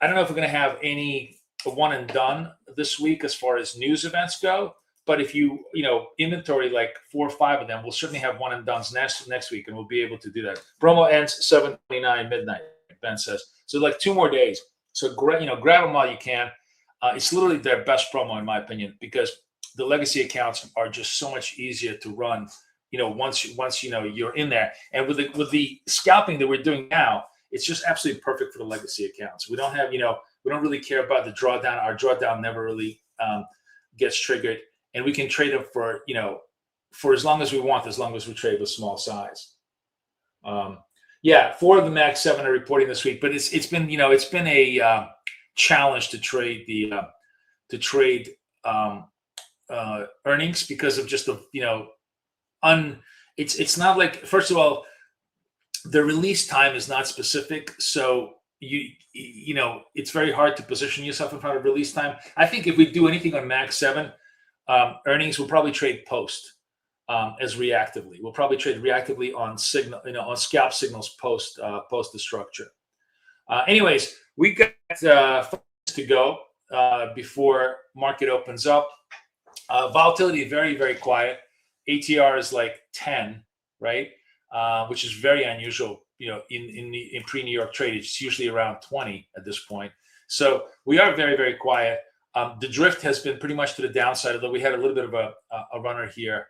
I don't know if we're gonna have any one and done this week as far as news events go. But if you inventory like 4 or 5 of them, we'll certainly have one and done's next week, and we'll be able to do that. Promo ends 7:29 midnight. Ben says so. Like 2 more days. So grab them while you can. It's literally their best promo in my opinion, because the legacy accounts are just so much easier to run. Once you're in there, and with the scalping that we're doing now, it's just absolutely perfect for the legacy accounts. We don't have we don't really care about the drawdown. Our drawdown never really gets triggered, and we can trade them for for as long as we want, as long as we trade with small size. 4 of the Max 7 are reporting this week, but it's been a challenge to trade earnings because of just the it's not like, first of all, the release time is not specific, so it's very hard to position yourself in front of release time. I think if we do anything on Max 7 earnings, we'll probably trade post as reactively. We'll probably trade reactively on signal, on scalp signals post the structure. Anyways, we got to go before market opens up. Volatility very very quiet. ATR is like 10, right? Which is very unusual. In pre-New York trade, it's usually around 20 at this point. So we are very very quiet. The drift has been pretty much to the downside, although we had a little bit of a runner here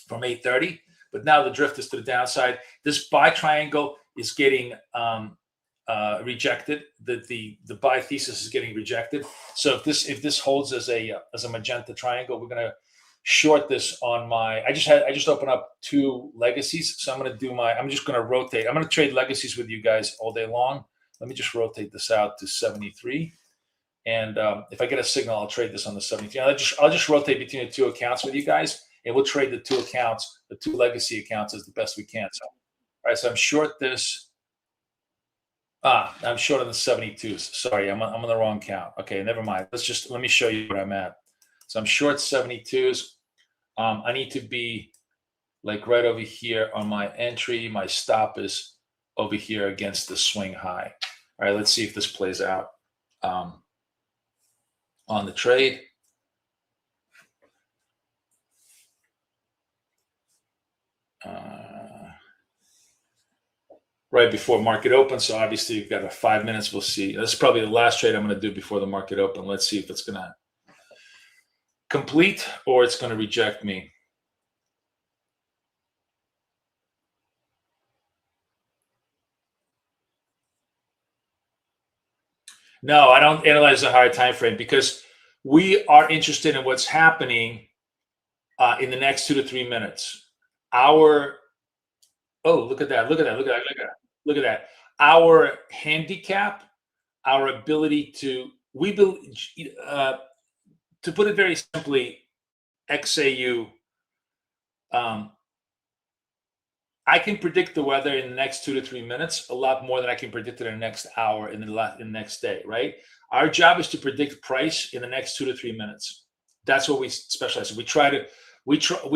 from 8:30, but now the drift is to the downside. This buy triangle is getting rejected. The buy thesis is getting rejected. So if this holds as a magenta triangle, we're gonna short this on my. I just opened up 2 legacies, so I'm just gonna rotate. I'm gonna trade legacies with you guys all day long. Let me just rotate this out to 73. And if I get a signal, I'll trade this on the 73. I'll just rotate between the 2 accounts with you guys, and we'll trade the 2 accounts, the 2 legacy accounts, as the best we can. So, all right, so I'm short this. I'm short on the 72s. Sorry, I'm on the wrong count. Okay, never mind. Let me show you what I'm at. So I'm short 72s. I need to be like right over here on my entry. My stop is over here against the swing high. All right, let's see if this plays out on the trade. Right before market open. So obviously you've got 5 minutes. We'll see. This is probably the last trade I'm going to do before the market open. Let's see if it's going to complete or it's going to reject me. No, I don't analyze the higher time frame because we are interested in what's happening in the next 2 to 3 minutes. Look at that. Our handicap, our ability to put it very simply, XAU I can predict the weather in the next 2 to 3 minutes a lot more than I can predict it in the next hour in the next day, right? Our job is to predict price in the next 2 to 3 minutes. That's what we specialize in. We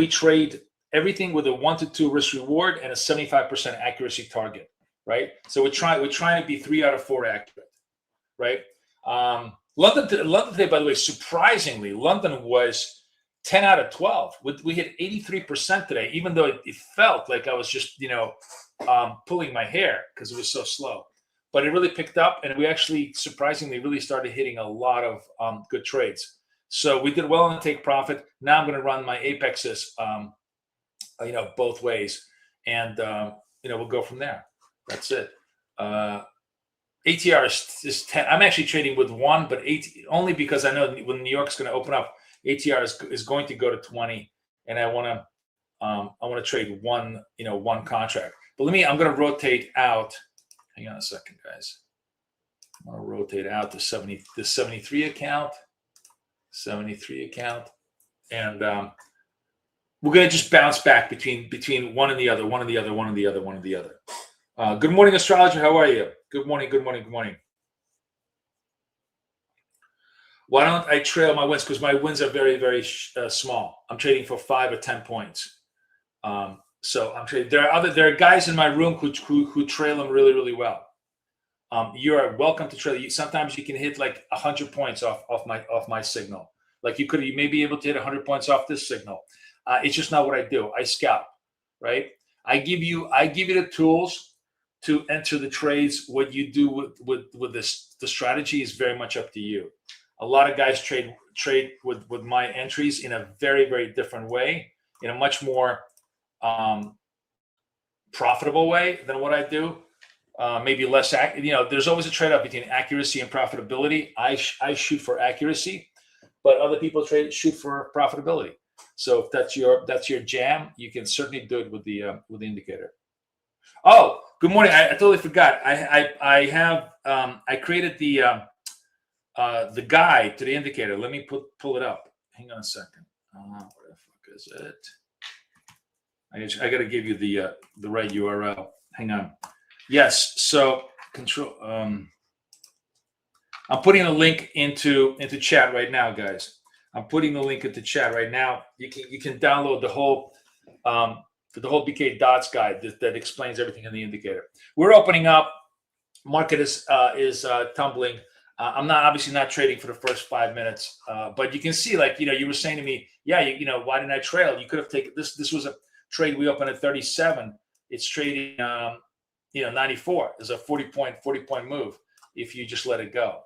trade everything with a 1 to 2 risk reward and a 75% accuracy target, right? So we're trying to be 3 out of 4 accurate, right? London today, by the way, surprisingly, London was 10 out of 12. We hit 83% today, even though it felt like I was just, pulling my hair because it was so slow. But it really picked up, and we actually surprisingly really started hitting a lot of good trades. So we did well on the take profit. Now I'm going to run my apexes, both ways, and we'll go from there. That's it. ATR is 10. I'm actually trading with 1, but 8 only because I know when New York's going to open up, ATR is going to go to 20, and I want to trade one contract. But I'm going to rotate out. Hang on a second, guys. I'm going to rotate out the 73 account, and we're going to just bounce back between one and the other, one and the other, one and the other, one and the other. Good morning, astrologer. How are you? Good morning. Good morning. Good morning. Why don't I trail my wins? Because my wins are very, very small. I'm trading for 5 or 10 points. So I'm trading. There are guys in my room who trail them really, really well. You are welcome to trail. Sometimes you can hit like 100 points off my signal. Like you may be able to hit 100 points off this signal. It's just not what I do. I scalp, right? I give you the tools to enter the trades. What you do with this, the strategy is very much up to you. A lot of guys trade with my entries in a very, very different way, in a much more profitable way than what I do. Maybe less, there's always a trade-off between accuracy and profitability. I shoot for accuracy, but other people shoot for profitability. So if that's your jam, you can certainly do it with the indicator. Oh, good morning. I totally forgot. I created the guide to the indicator. Let me pull it up. Hang on a second. Where the fuck is it? I got to give you the right URL. Hang on. Yes. So control. I'm putting a link into chat right now, guys. I'm putting the link into chat right now. You can download the whole BK Dots guide that explains everything in the indicator. We're opening up. Market is tumbling. I'm obviously not trading for the first 5 minutes, but you can see, like, you were saying to me, yeah, why didn't I trail? You could have taken this. This was a trade we opened at 37. It's trading, 94. There's a 40 point move if you just let it go.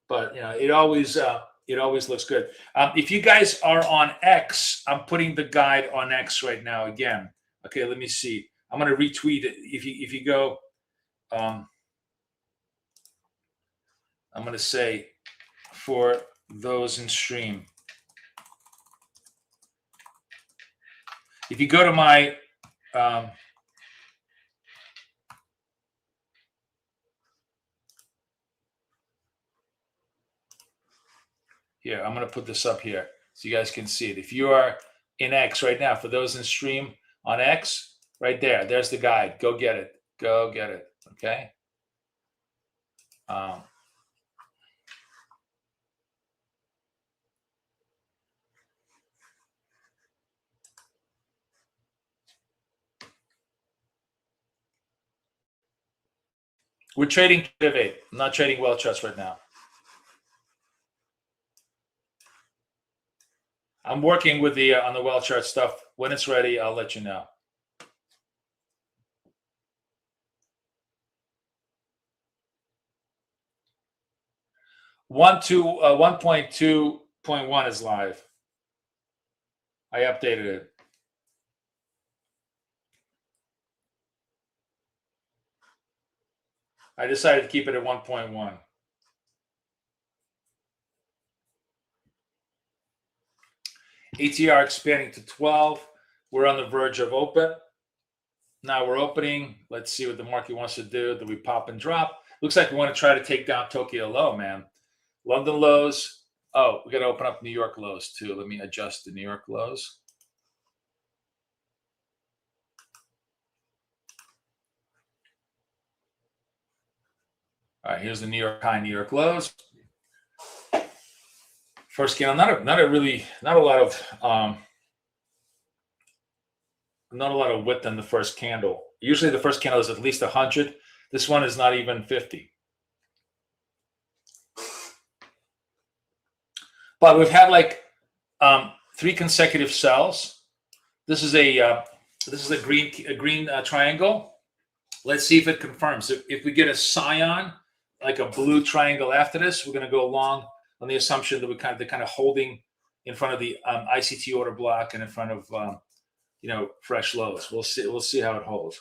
But it always looks good. If you guys are on X, I'm putting the guide on X right now again. Okay, let me see. I'm going to retweet it. If you go. I'm going to say for those in stream. If you go to my here, I'm going to put this up here so you guys can see it. If you are in X right now, for those in stream on X, right there's the guide. Go get it. Go get it. Okay. We're trading Pivot. I'm not trading well charts right now. I'm working with on the well chart stuff. When it's ready, I'll let you know. One 1.2.1 is live. I updated it. I decided to keep it at 1.1. ATR expanding to 12. We're on the verge of open. Now we're opening. Let's see what the market wants to do. Do we pop and drop? Looks like we want to try to take down Tokyo low, man. London lows. Oh, we got to open up New York lows too. Let me adjust the New York lows. All right, here's the New York high, New York lows. First candle, not a lot of width in the first candle. Usually the first candle is at least 100. This one is not even 50. But we've had like 3 consecutive sells. This is a green triangle. Let's see if it confirms. If we get a cyan, like a blue triangle after this, we're going to go long on the assumption that they're kind of holding in front of the ICT order block and in front of fresh lows. We'll see how it holds.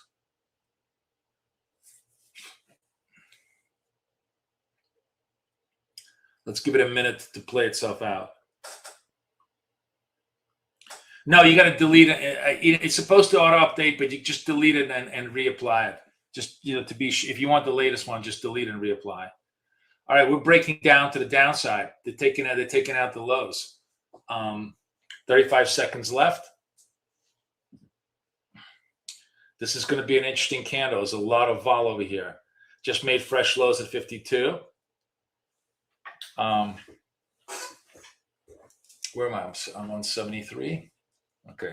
Let's give it a minute to play itself out. No, you got to delete it. It's supposed to auto update, but you just delete it and reapply it. Just to be, if you want the latest one, just delete and reapply. All right, we're breaking down to the downside. They're taking out the lows. 35 seconds left. This is going to be an interesting candle. There's a lot of vol over here. Just made fresh lows at 52. Where am I? I'm on 73. Okay.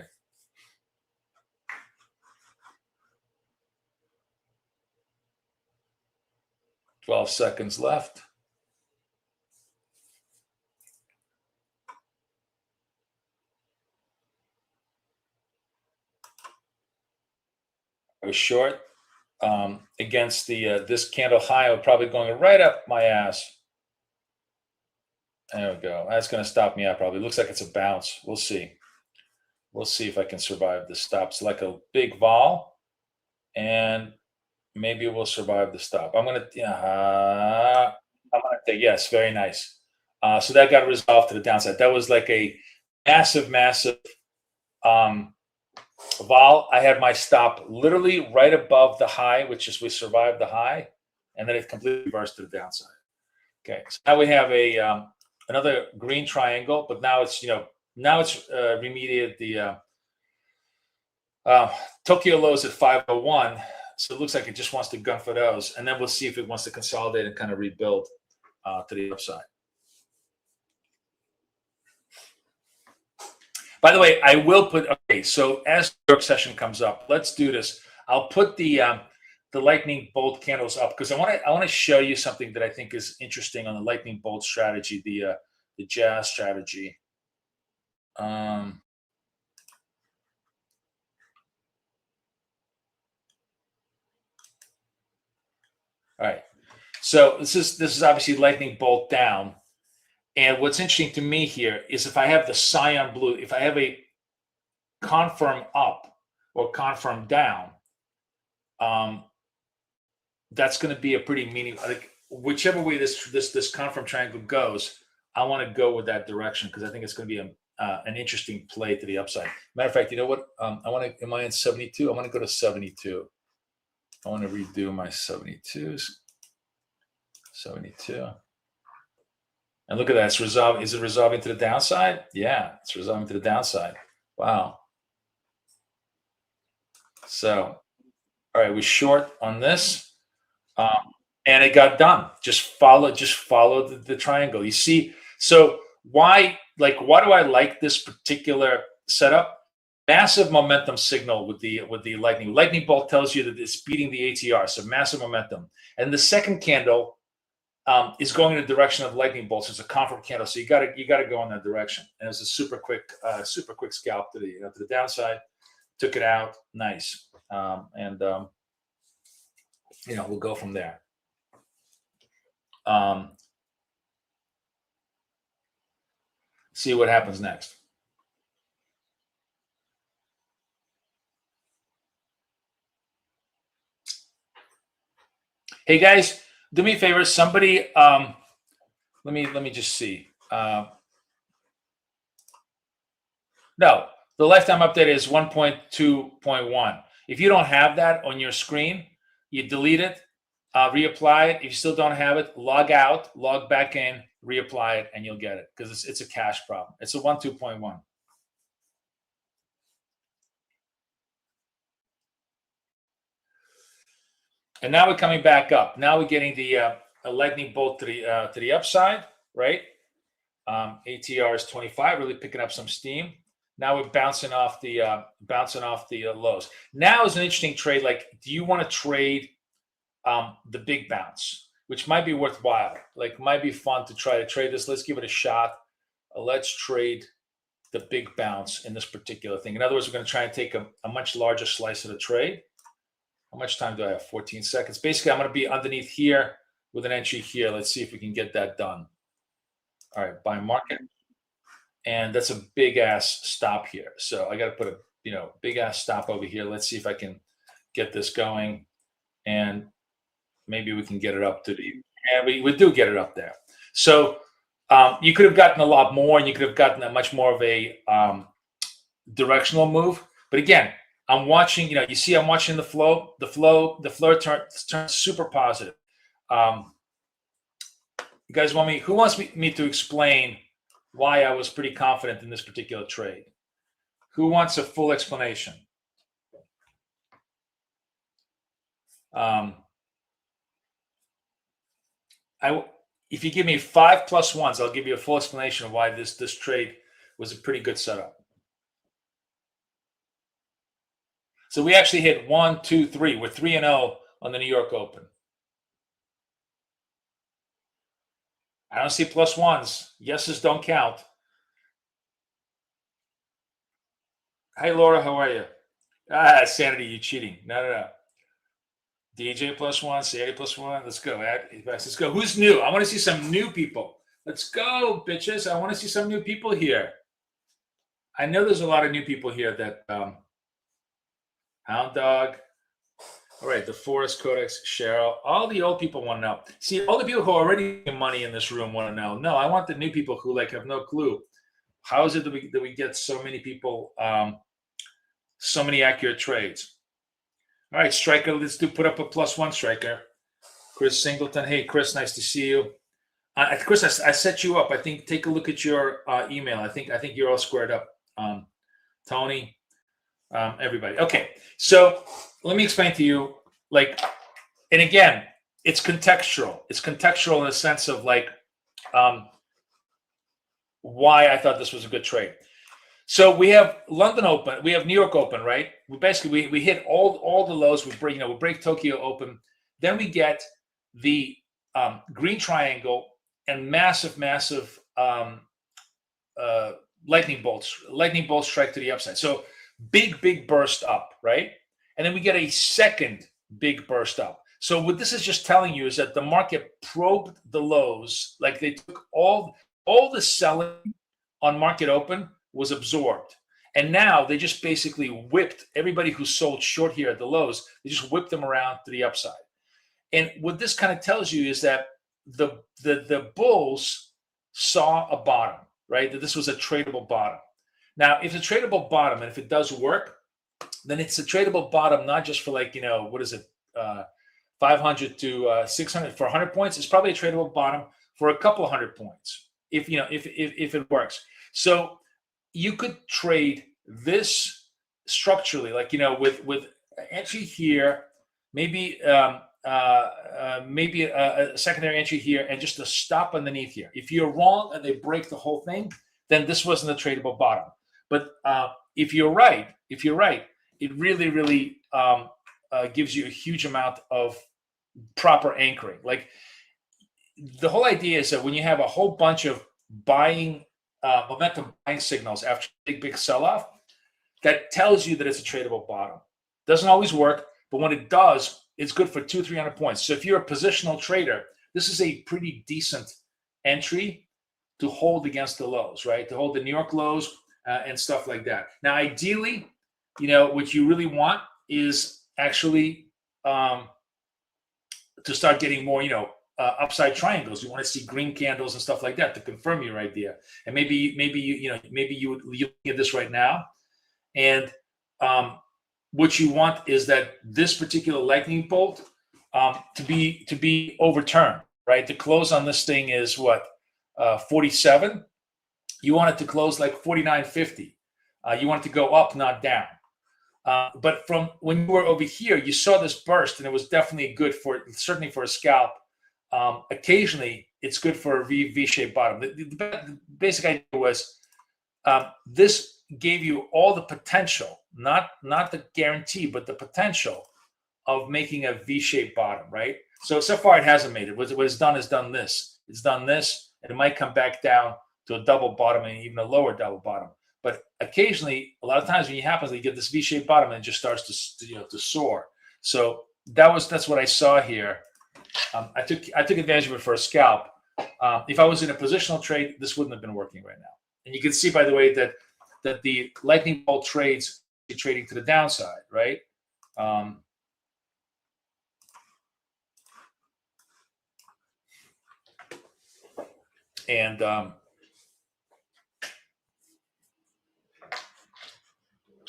$12 seconds left. I was short against the this candle high. I'm probably going right up my ass. There we go. That's going to stop me out probably. Looks like it's a bounce. We'll see. We'll see if I can survive the stop. It's like a big vol, and maybe we'll survive the stop. I'm going to say yes. Very nice. So that got resolved to the downside. That was like a massive vol. I had my stop literally right above the high, which is we survived the high, and then it completely reversed to the downside. Okay, so now we have a another green triangle, but now it's remediated the Tokyo lows at 501. So it looks like it just wants to gun for those, and then we'll see if it wants to consolidate and kind of rebuild to the upside. By the way, I will put, okay, so as the New York session comes up, let's do this. I'll put the lightning bolt candles up because I want to show you something that I think is interesting on the lightning bolt strategy, the jazz strategy. All right. So this is obviously lightning bolt down. And what's interesting to me here is if I have the cyan blue, if I have a confirm up or confirm down, that's going to be a pretty meaningful. Like whichever way this confirm triangle goes, I want to go with that direction because I think it's going to be an interesting play to the upside. Matter of fact, you know what? Am I in 72? I want to go to 72. I want to redo my 72s. 72. And look at that. It's resolving. Is it resolving to the downside? Yeah, it's resolving to the downside. Wow. So, all right, we short on this. And it got done. Just follow the triangle. You see, so why do I like this particular setup? Massive momentum signal with the lightning bolt tells you that it's beating the ATR, so massive momentum. And the second candle is going in the direction of lightning bolts. It's a confirm candle, so you got to go in that direction. And it's a super quick scalp to the downside. Took it out, nice, and we'll go from there. See what happens next. Hey guys, do me a favor. Somebody, let me just see. No, the lifetime update is 1.2.1. If you don't have that on your screen, you delete it, reapply it. If you still don't have it, log out, log back in, reapply it, and you'll get it because it's a cache problem. It's a 1.2.1. And now we're coming back up. Now we're getting the a lightning bolt to the upside, right? ATR is 25, really picking up some steam. Now we're bouncing off the lows. Now is an interesting trade. Like, do you want to trade the big bounce, which might be worthwhile? Like, might be fun to try to trade this. Let's give it a shot. Let's trade the big bounce in this particular thing. In other words, we're going to try and take a much larger slice of the trade. How much time do I have? 14 seconds. Basically, I'm going to be underneath here with an entry here. Let's see if we can get that done. All right, buy market. And that's a big ass stop here. So I got to put a big ass stop over here. Let's see if I can get this going, and maybe we can get it up to the. And we do get it up there. So you could have gotten a lot more, and you could have gotten a much more of a directional move. But again, I'm watching. You see, I'm watching the flow. The flow turns super positive. You guys want me? Who wants me to explain why I was pretty confident in this particular trade? Who wants a full explanation? If you give me 5 plus 1s, I'll give you a full explanation of why this trade was a pretty good setup. So we actually hit 1, 2, 3. We're 3-0 on the New York Open. I don't see plus 1s. Yeses don't count. Hi, Laura. How are you? Sanity, you cheating. No. DJ plus 1, Sanity plus 1. Let's go. Let's go. Who's new? I want to see some new people. Let's go, bitches. I want to see some new people here. I know there's a lot of new people here that Hound Dog. All right, the Forest Codex, Cheryl. All the old people want to know. See, all the people who are already making money in this room want to know. No, I want the new people who have no clue. How is it that we get so many people, so many accurate trades? All right, Striker, let's put up a plus 1, Striker. Chris Singleton. Hey, Chris, nice to see you. Chris, I set you up. I think take a look at your email. I think you're all squared up. Tony, everybody. Okay, so let me explain to you, and again, it's contextual. It's contextual in the sense of why I thought this was a good trade. So we have London Open, we have New York Open, right? We basically we hit all the lows. We break Tokyo Open. Then we get the green triangle and massive lightning bolt strike to the upside. So big burst up, right? And then we get a second big burst up. So what this is just telling you is that the market probed the lows, like they took all the selling on market open was absorbed. And now they just basically whipped everybody who sold short here at the lows. They just whipped them around to the upside. And what this kind of tells you is that the bulls saw a bottom, right? That this was a tradable bottom. Now, if it's a tradable bottom, and if it does work, then it's a tradable bottom, not just for 500 to 600 for 100 points. It's probably a tradable bottom for a couple of 100 points if it works. So you could trade this structurally, with entry here, maybe a secondary entry here, and just a stop underneath here. If you're wrong and they break the whole thing, then this wasn't a tradable bottom. But if you're right, it really gives you a huge amount of proper anchoring. Like, the whole idea is that when you have a whole bunch of momentum buying signals after a big sell-off, that tells you that it's a tradable bottom. Doesn't always work, but when it does, it's good for 200-300 points. So if you're a positional trader, this is a pretty decent entry to hold against the lows, right? To hold the New York lows and stuff like that. Now, ideally, what you really want is actually to start getting more, upside triangles. You want to see green candles and stuff like that to confirm your idea. And maybe you look at this right now, and what you want is that this particular lightning bolt to be overturned, right? The close on this thing is what, 47. You want it to close like 49.50. You want it to go up, not down. But from when you were over here, you saw this burst, and it was definitely good certainly for a scalp occasionally it's good for a V-shaped bottom. The basic idea was this gave you all the potential, not the guarantee, but the potential of making a V-shaped bottom, right? So far it hasn't made it. What it's done is done this. It's done this, and it might come back down to a double bottom and even a lower double bottom. But occasionally, a lot of times when it happens, you get this V-shaped bottom and it just starts to soar. So that's what I saw here. I took advantage of it for a scalp. If I was in a positional trade, this wouldn't have been working right now. And you can see, by the way, that the lightning bolt trades are trading to the downside, right?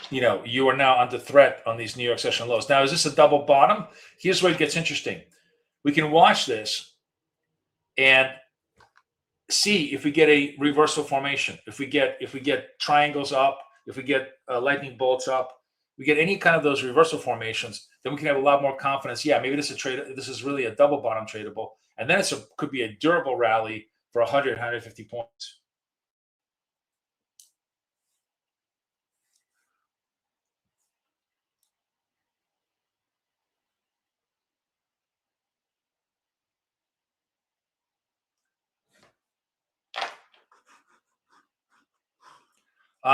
You are now under threat on these New York session lows. Now, is this a double bottom? Here's where it gets interesting. We can watch this and see if we get a reversal formation. If we get triangles up, if we get lightning bolts up, we get any kind of those reversal formations, then we can have a lot more confidence. Yeah, maybe this is really a double bottom tradable, and then could be a durable rally for 100, 150 points.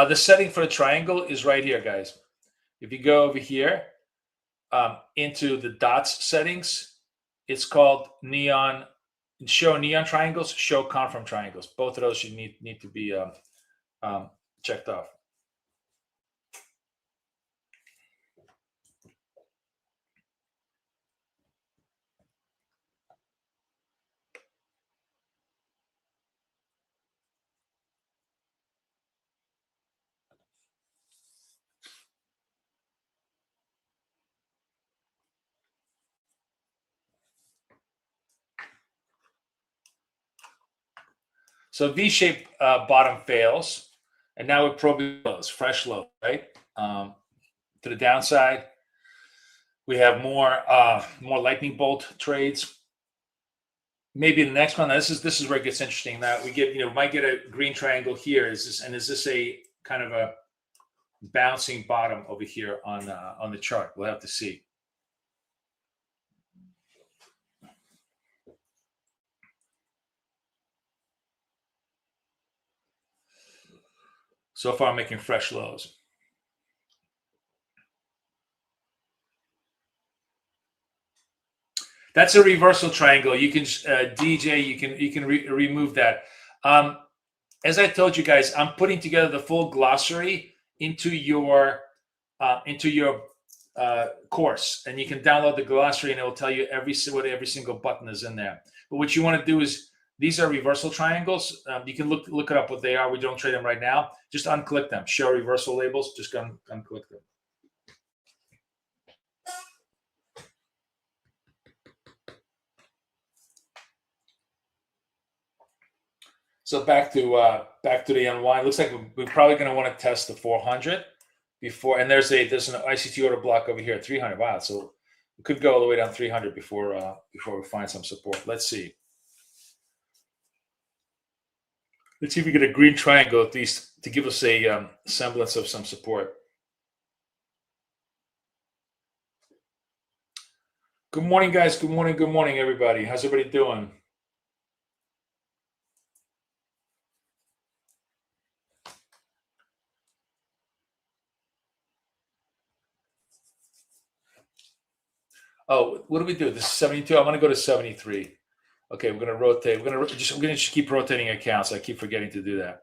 The setting for the triangle is right here, guys. If you go over here into the dots settings, it's called show neon triangles, show confirm triangles. Both of those should need to be checked off. So V-shaped bottom fails, and now we're probing lows, fresh low, right? To the downside, we have more lightning bolt trades. Maybe the next one. Now this is where it gets interesting. Now we might get a green triangle here. Is this a kind of a bouncing bottom over here on the chart? We'll have to see. So far, I'm making fresh lows. That's a reversal triangle. You can DJ. You can remove that. As I told you guys, I'm putting together the full glossary into your course, and you can download the glossary, and it will tell you every single button is in there. But what you want to do is, these are reversal triangles. You can look it up what they are. We don't trade them right now. Just unclick them. Show reversal labels. Just unclick them. So back to the unwind. Looks like we're probably going to want to test the 400 before. And there's an ICT order block over here at 300. Wow. So we could go all the way down 300 before we find some support. Let's see. Let's see if we get a green triangle at least to give us a semblance of some support. Good morning, guys. Good morning, everybody. How's everybody doing? Oh, what do we do? This is 72. I'm going to go to 73. Okay, we're going to rotate. We're going to just keep rotating accounts. I keep forgetting to do that.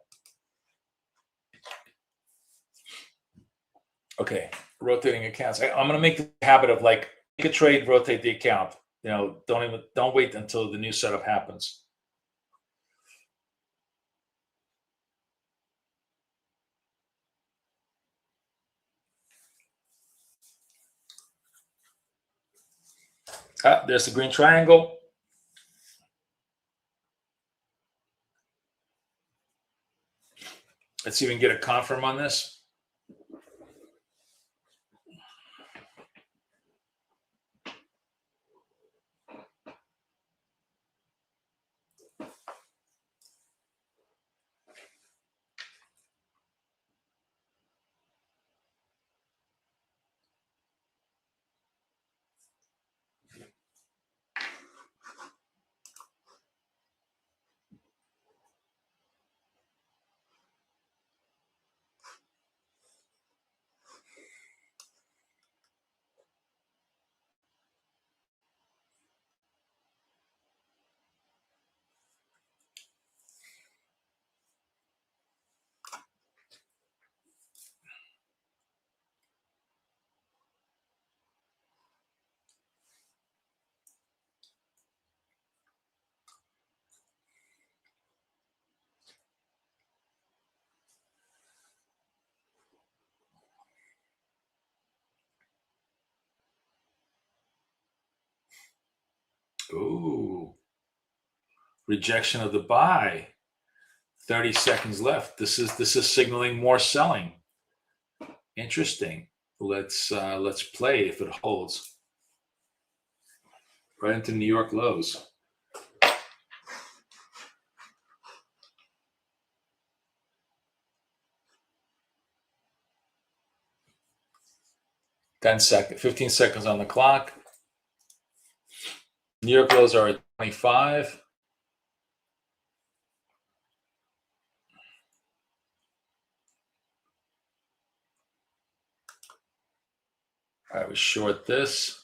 Okay, rotating accounts. I'm going to make the habit of make a trade, rotate the account. Don't wait until the new setup happens. There's the green triangle. Let's see if we can get a confirm on this. Ooh. Rejection of the buy. 30 seconds left. This is signaling more selling. Interesting. Let's play if it holds. Right into New York lows. Ten seconds, 15 seconds on the clock. New York lows are at 25. All right, we short this.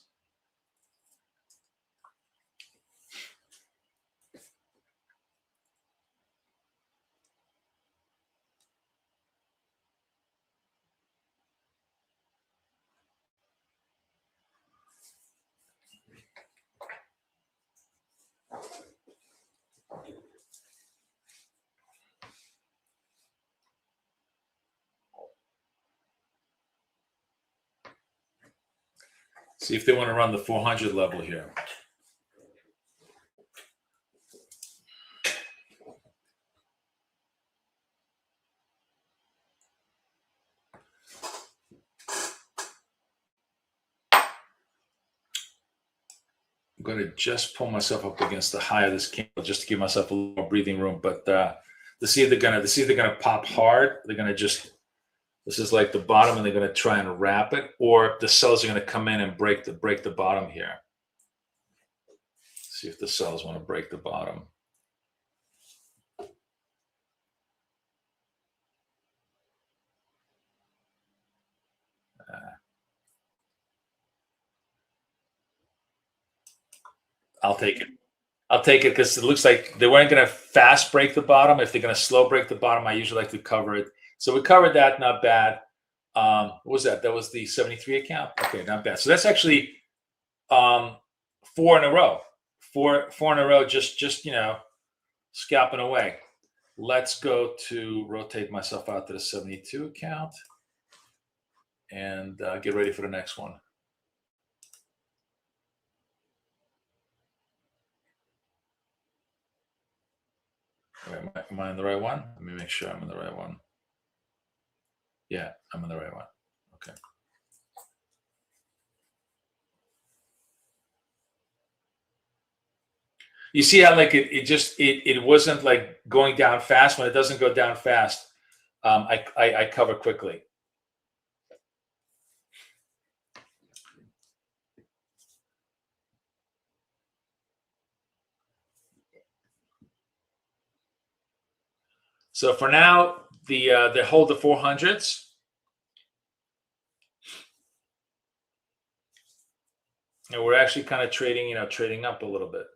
See if they want to run the 400 level here. I'm going to just pull myself up against the high of this candle just to give myself a little more breathing room. But to see if they're gonna pop hard, they're gonna just, this is like the bottom, and they're gonna try and wrap it, or the sellers are gonna come in and break the bottom here. See if the sellers want to break the bottom. I'll take it. I'll take it because it looks like they weren't going to fast break the bottom. If they're going to slow break the bottom, I usually like to cover it. So we covered that, not bad. What was that? That was the 73 account. Okay, not bad. So that's actually 4 in a row. Four in a row, just scalping away. Let's go to rotate myself out to the 72 account and get ready for the next one. Am I in the right one? Let me make sure I'm in the right one. Yeah, I'm in the right one. Okay. You see how like it wasn't like going down fast. When it doesn't go down fast, I cover quickly. So for now, they hold the 400s. And we're actually kind of trading up a little bit.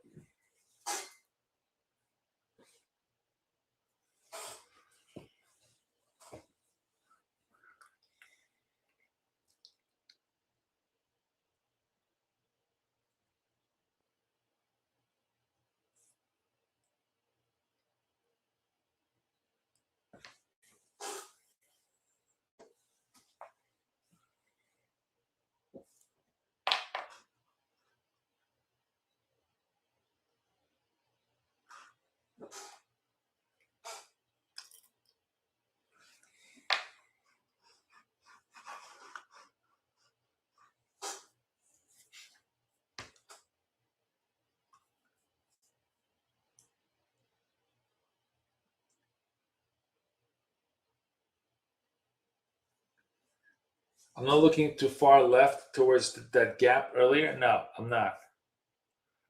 I'm not looking too far left towards that gap earlier. No, I'm not.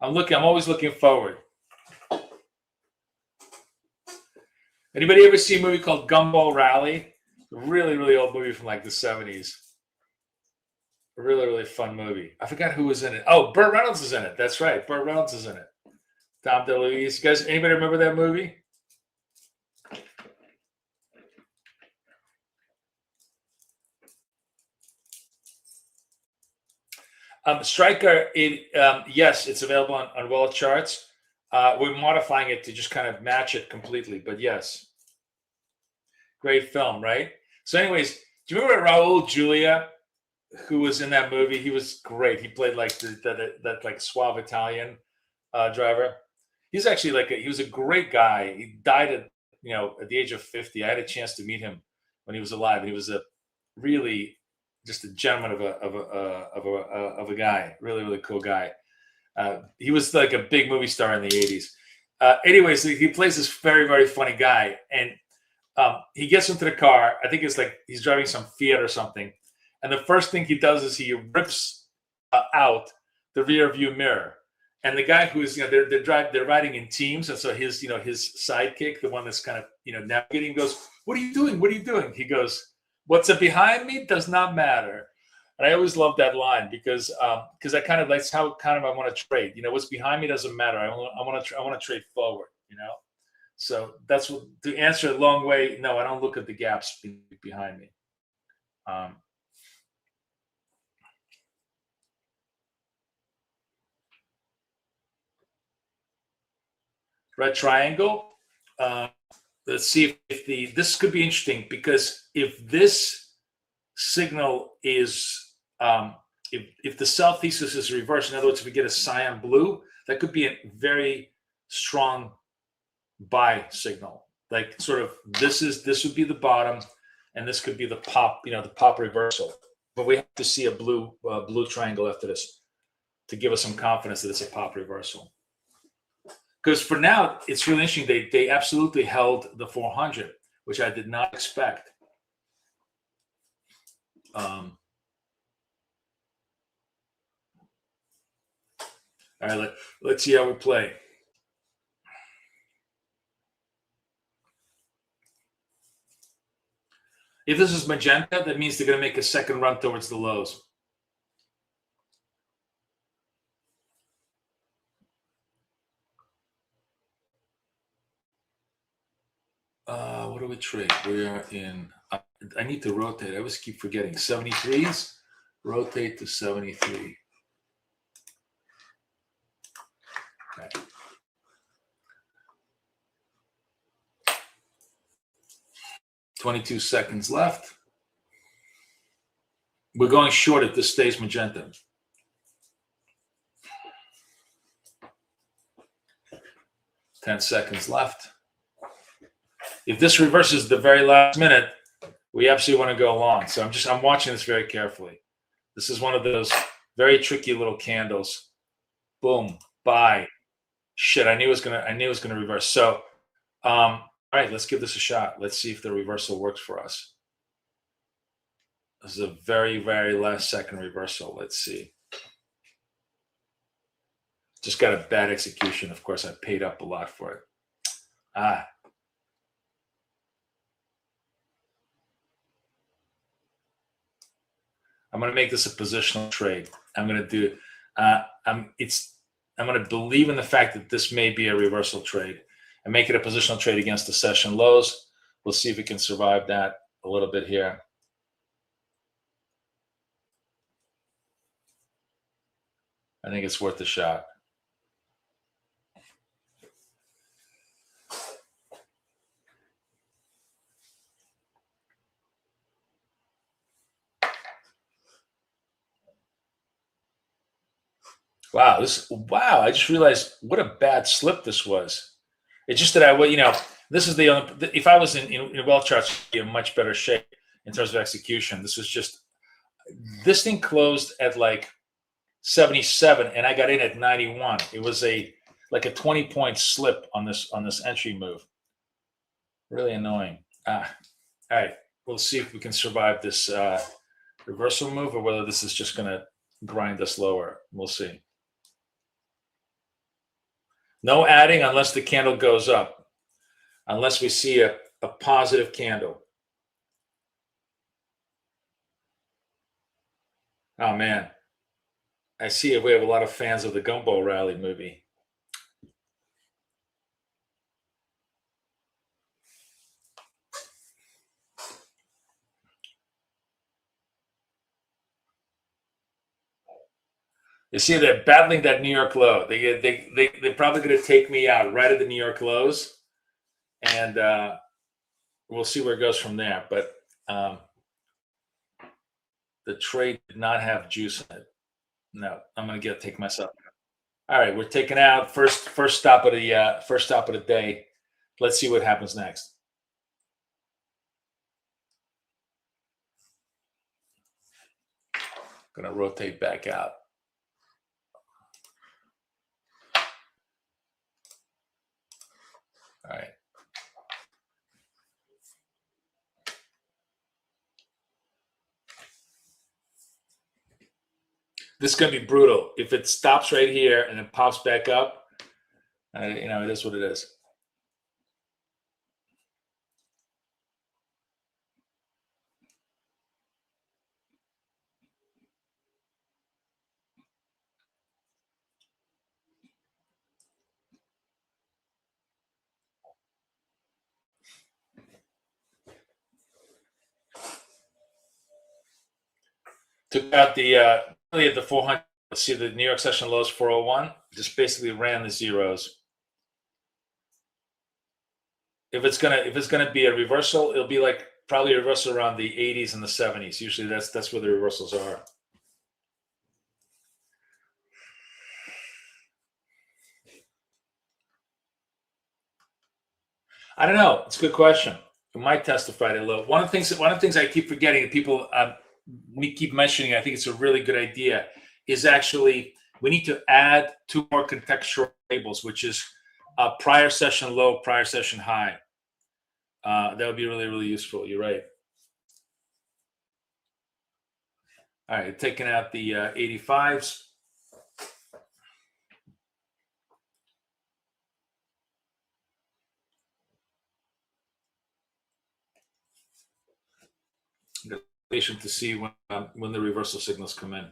I'm always looking forward. Anybody ever see a movie called Gumball Rally? A really, really old movie from like the 70s. A really, really fun movie. I forgot who was in it. Oh, Burt Reynolds is in it. That's right. Burt Reynolds is in it. Tom DeLuise. Guys, anybody remember that movie? Striker, yes, it's available on Wallet Charts. We're modifying it to just kind of match it completely, but yes. Great film, right? So anyways, do you remember Raul Julia, who was in that movie? He was great. He played like that like suave Italian. driver. He's actually he was a great guy. He died at the age of 50. I had a chance to meet him when he was alive. He was a really just a gentleman of a guy. Really, really cool guy. He was like a big movie star in the 80s. Anyways, he plays this very, very funny guy. And he gets into the car. I think it's like he's driving some Fiat or something. And the first thing he does is he rips out the rear view mirror. And the guy who's, they're riding in teams. And so his sidekick, the one that's kind of, navigating, goes, "What are you doing? What are you doing?" He goes, "What's behind me does not matter." And I always love that line because I kind of that's how I want to trade. What's behind me doesn't matter. I want to trade forward. So that's what, to answer a long way. No, I don't look at the gaps behind me. Red triangle. Let's see if this could be interesting, because if this signal is if the sell thesis is reversed, in other words, if we get a cyan blue, that could be a very strong buy signal. Like sort of this would be the bottom, and this could be the pop, the pop reversal. But we have to see a blue triangle after this to give us some confidence that it's a pop reversal. Because for now, it's really interesting. They absolutely held the 400, which I did not expect. All right, let's see how we play. If this is magenta, that means they're going to make a second run towards the lows. What do we trade? We are in, I need to rotate. I always keep forgetting. 73s, rotate to 73. Okay. $22 seconds left. We're going short if this stays magenta. $10 seconds left. If this reverses the very last minute, we absolutely want to go long. So I'm watching this very carefully. This is one of those very tricky little candles. Boom, buy. Shit, I knew it was gonna reverse. So, all right, let's give this a shot. Let's see if the reversal works for us. This is a very, very last second reversal. Let's see. Just got a bad execution. Of course, I paid up a lot for it. I'm going to make this a positional trade. I'm going to do. I'm going to believe in the fact that this may be a reversal trade and make it a positional trade against the session lows. We'll see if we can survive that a little bit here. I think it's worth a shot. Wow, I just realized what a bad slip this was. It's just that this is the only, if I was in well charts, I'd be in much better shape in terms of execution. This thing closed at like 77 and I got in at 91. It was like a 20-point slip on this entry move. Really annoying. All right, we'll see if we can survive this reversal move or whether this is just going to grind us lower. We'll see. No adding unless the candle goes up, unless we see a positive candle. Oh, man. I see we have a lot of fans of the Gumball Rally movie. You see, they're battling that New York low. They're probably going to take me out right at the New York lows, and we'll see where it goes from there. But the trade did not have juice in it. No, I'm going to take myself out. All right, we're taking out first stop of the day. Let's see what happens next. Gonna rotate back out. All right. This is going to be brutal. If it stops right here and it pops back up, it is what it is. Took out really at the 400. Let's see, the New York session lows 401. Just basically ran the zeros. If it's gonna be a reversal, it'll be like probably a reversal around the 80s and the 70s. Usually that's where the reversals are. I don't know. It's a good question. It might testify to low. One of the things I keep forgetting, and people we keep mentioning, I think it's a really good idea, is actually we need to add 2 more contextual labels, which is prior session low, prior session high. That would be really, really useful. You're right. All right, taking out the 85s. Patient to see when the reversal signals come in.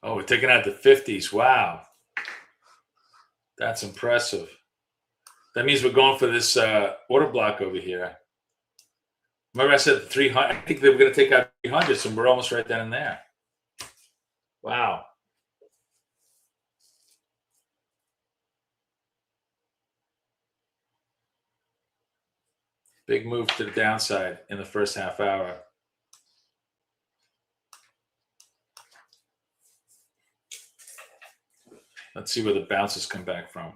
Oh, we're taking out the 50s. Wow. That's impressive. That means we're going for this order block over here. Remember I said 300? I think they were going to take out 300s, and we're almost right then and there. Wow. Big move to the downside in the first half hour. Let's see where the bounces come back from.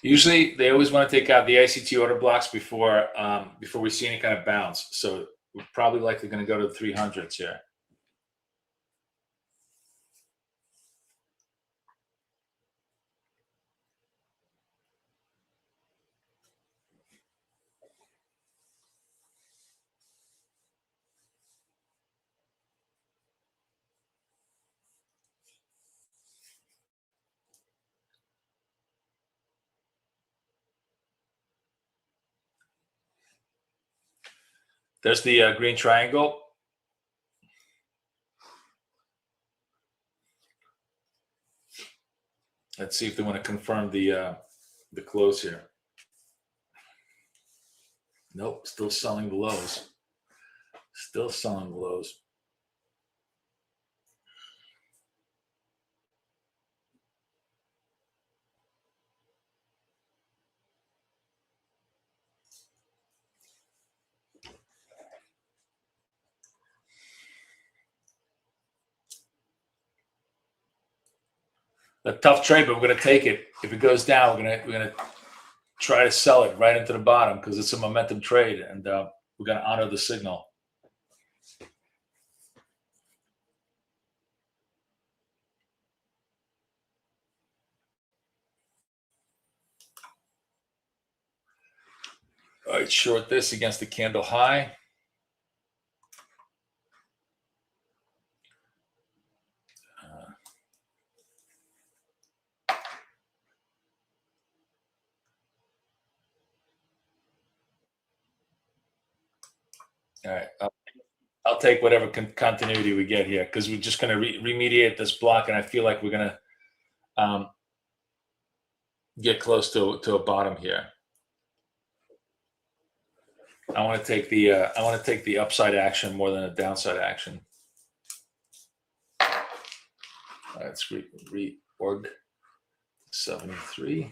Usually, they always want to take out the ICT order blocks before we see any kind of bounce. So we're probably likely going to go to the 300s here. There's the green triangle. Let's see if they want to confirm the close here. Nope, still selling the lows. Still selling the lows. a tough trade, but we're going to take it. If it goes down, we're going to try to sell it right into the bottom because it's a momentum trade, and we're going to honor the signal. All right, short this against the candle high. All right, I'll take whatever continuity we get here because we're just going to remediate this block, and I feel like we're going to get close to a bottom here. I want to take the upside action more than a downside action. All right, let's reorg 73.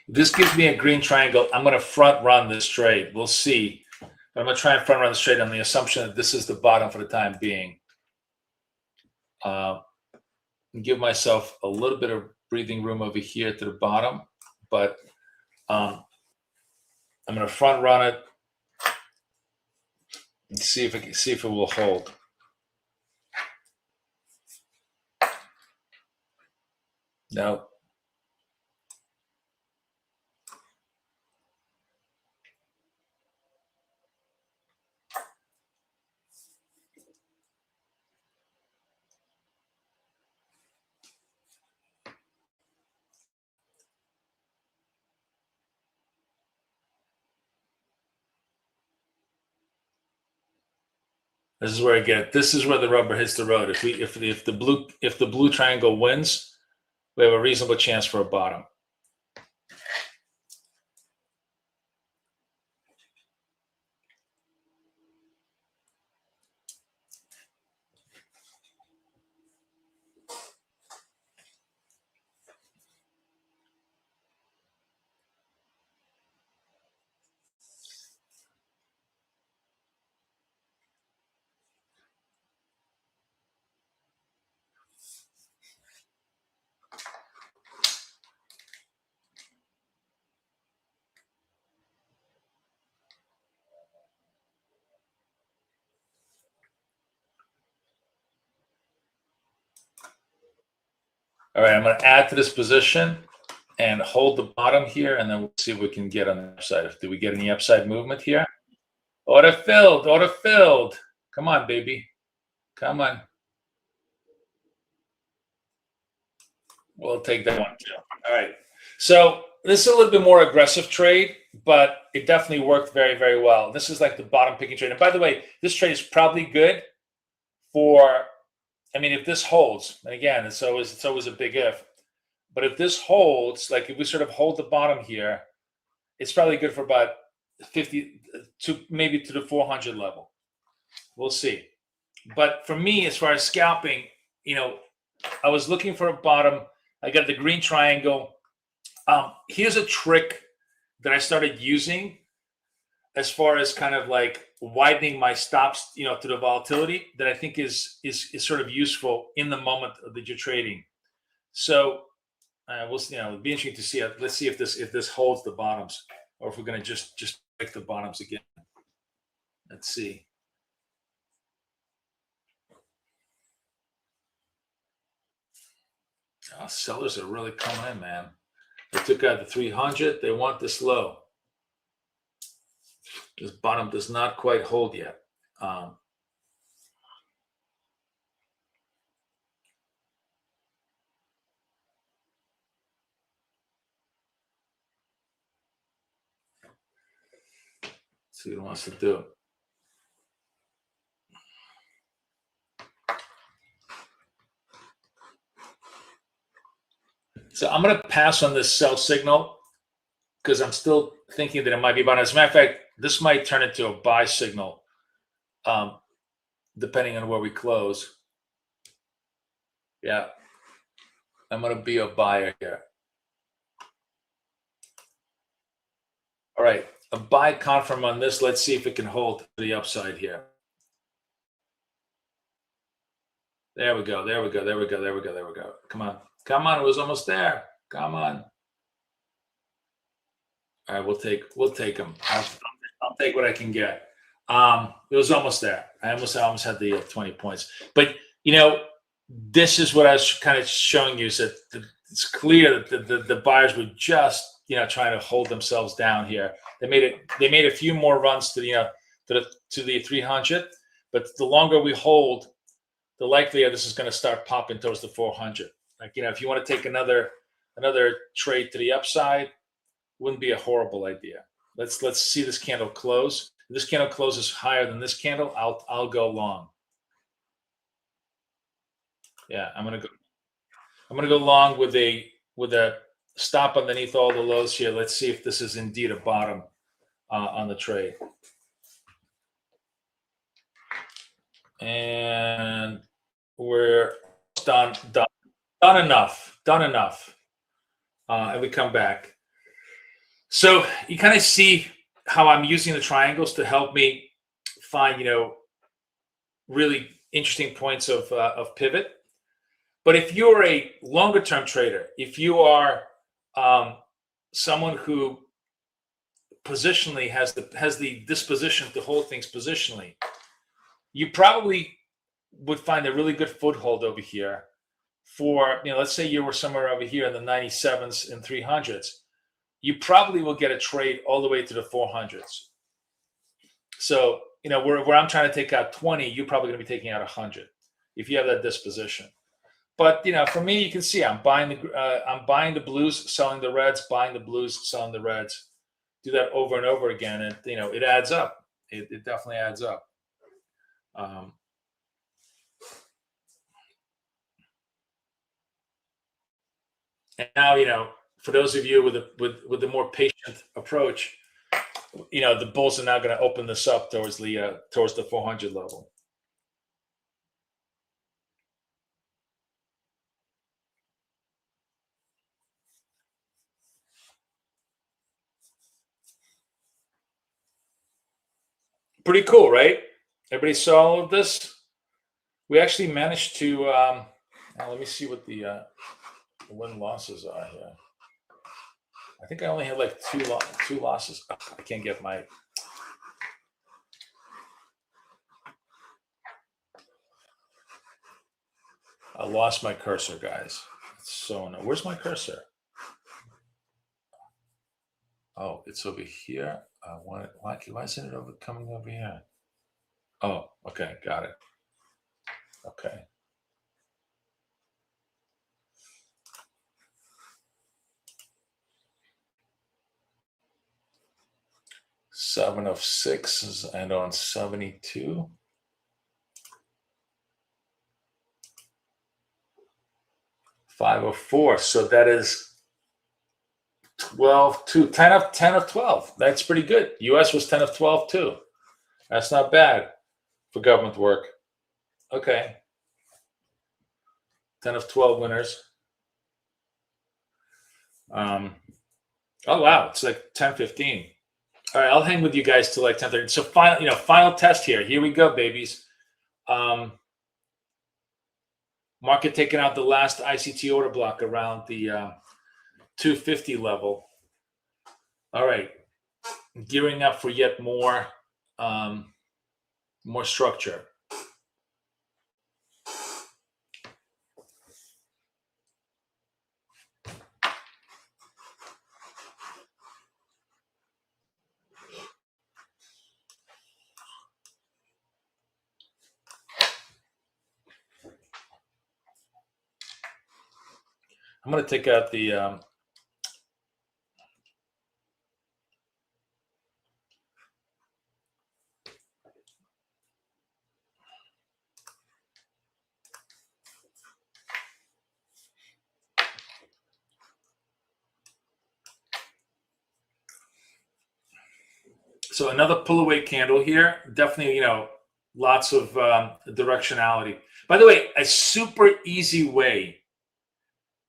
This gives me a green triangle. I'm going to front run this trade. We'll see. But I'm going to try and front run this trade on the assumption that this is the bottom for the time being. And give myself a little bit of breathing room over here to the bottom, but I'm going to front run it and see if it will hold. No. This is where I get it. This is where the rubber hits the road. If the blue triangle wins, we have a reasonable chance for a bottom. All right, I'm going to add to this position and hold the bottom here, and then we'll see if we can get on the upside. Do we get any upside movement here? Order filled, order filled. Come on, baby. Come on. We'll take that one too. All right. So this is a little bit more aggressive trade, but it definitely worked very, very well. This is like the bottom picking trade. And by the way, this trade is probably good for, I mean, if this holds, and again, it's always a big if, but if this holds, like if we sort of hold the bottom here, it's probably good for about 50 to maybe to the 400 level. We'll see. But for me, as far as scalping, I was looking for a bottom. I got the green triangle. Here's a trick that I started using as far as kind of like widening my stops, to the volatility that I think is sort of useful in the moment that you're trading. So we'll see. It'll be interesting to see. Let's see if this holds the bottoms, or if we're going to just break the bottoms again. Let's see. Oh, sellers are really coming in, man. They took out the 300. They want this low. This bottom does not quite hold yet. See what it wants to do. So I'm going to pass on this sell signal because I'm still thinking that it might be buying. As a matter of fact, this might turn into a buy signal, depending on where we close. Yeah, I'm going to be a buyer here. All right, a buy confirm on this. Let's see if it can hold to the upside here. There we go. There we go. There we go. There we go. There we go. Come on. Come on. It was almost there. Come on. All right, we'll take them. I'll take what I can get. It was almost there. I almost had the 20 points. But this is what I was kind of showing you, is that it's clear that the buyers were just trying to hold themselves down here. They made a few more runs to the 300, but the longer we hold, the likelier this is going to start popping towards the 400. Like, if you want to take another trade to the upside, wouldn't be a horrible idea. Let's see this candle close. If this candle closes higher than this candle, I'll go long. Yeah, I'm gonna go long with a stop underneath all the lows here. Let's see if this is indeed a bottom on the trade. And we're done enough. And we come back. So you kind of see how I'm using the triangles to help me find, really interesting points of pivot. But if you're a longer term trader, if you are someone who positionally has the disposition to hold things positionally, you probably would find a really good foothold over here for, let's say you were somewhere over here in the 97s and 300s. You probably will get a trade all the way to the 400s. So, where I'm trying to take out 20, you're probably going to be taking out 100 if you have that disposition. But for me, you can see I'm buying the blues, selling the reds, buying the blues, selling the reds. Do that over and over again, and it adds up. It definitely adds up. And now, for those of you with the more patient approach, the bulls are now going to open this up towards the 400 level. Pretty cool, right? Everybody saw all of this. We actually managed to. Now let me see what the win losses are here. I think I only had like two losses. Oh, I can't get my. I lost my cursor, guys. So no, where's my cursor? Oh, it's over here. Why isn't it coming over here? Oh, okay, got it. Okay. Seven of six and on 72. 5 of 4. So that is 12 to 10 of 12. That's pretty good. US was 10 of 12 too. That's not bad for government work. Okay. 10 of 12 winners. Oh wow, it's like 10:15. All right, I'll hang with you guys till like 10:30. So final test here. Here we go, babies. Market taking out the last ICT order block around the 250 level. All right, gearing up for yet more structure. I'm going to take out the So another pull away candle here. Definitely, lots of directionality. By the way, a super easy way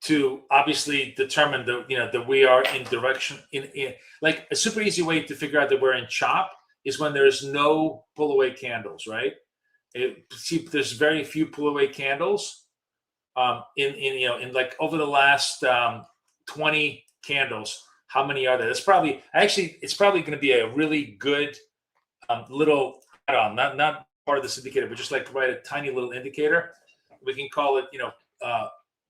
to obviously determine that we are in direction in like a super easy way to figure out that we're in chop is when there's no pull away candles, right? See, there's very few pull away candles in like over the last 20 candles. How many are there? It's probably going to be a really good little add-on, not part of this indicator, but just like provide a tiny little indicator. We can call it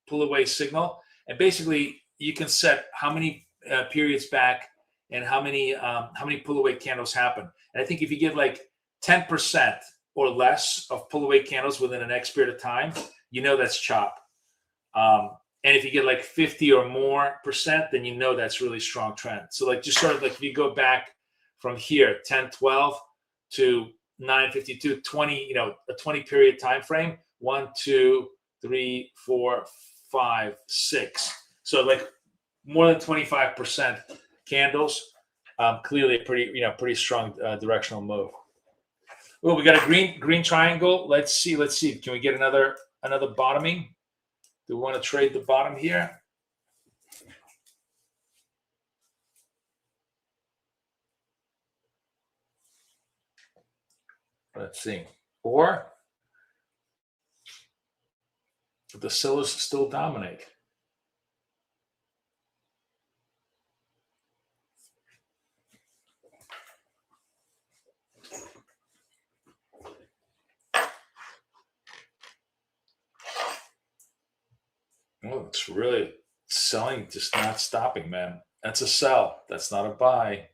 pull away signal, and basically you can set how many periods back and how many pull away candles happen. And I think if you get like 10% or less of pull away candles within an X period of time, that's chop. And if you get like 50 or more percent, then that's really strong trend. So like just sort of like if you go back from here 10-12 to 9-52, 20, a 20 period time frame, 1, 2, 3, 4, 5, 6. So like more than 25% candles, clearly a pretty strong directional move. Oh, we got a green triangle. Let's see. Can we get another bottoming? Do we want to trade the bottom here? Let's see. Or the sellers still dominate. Oh, it's really selling, just not stopping, man. That's a sell. That's not a buy.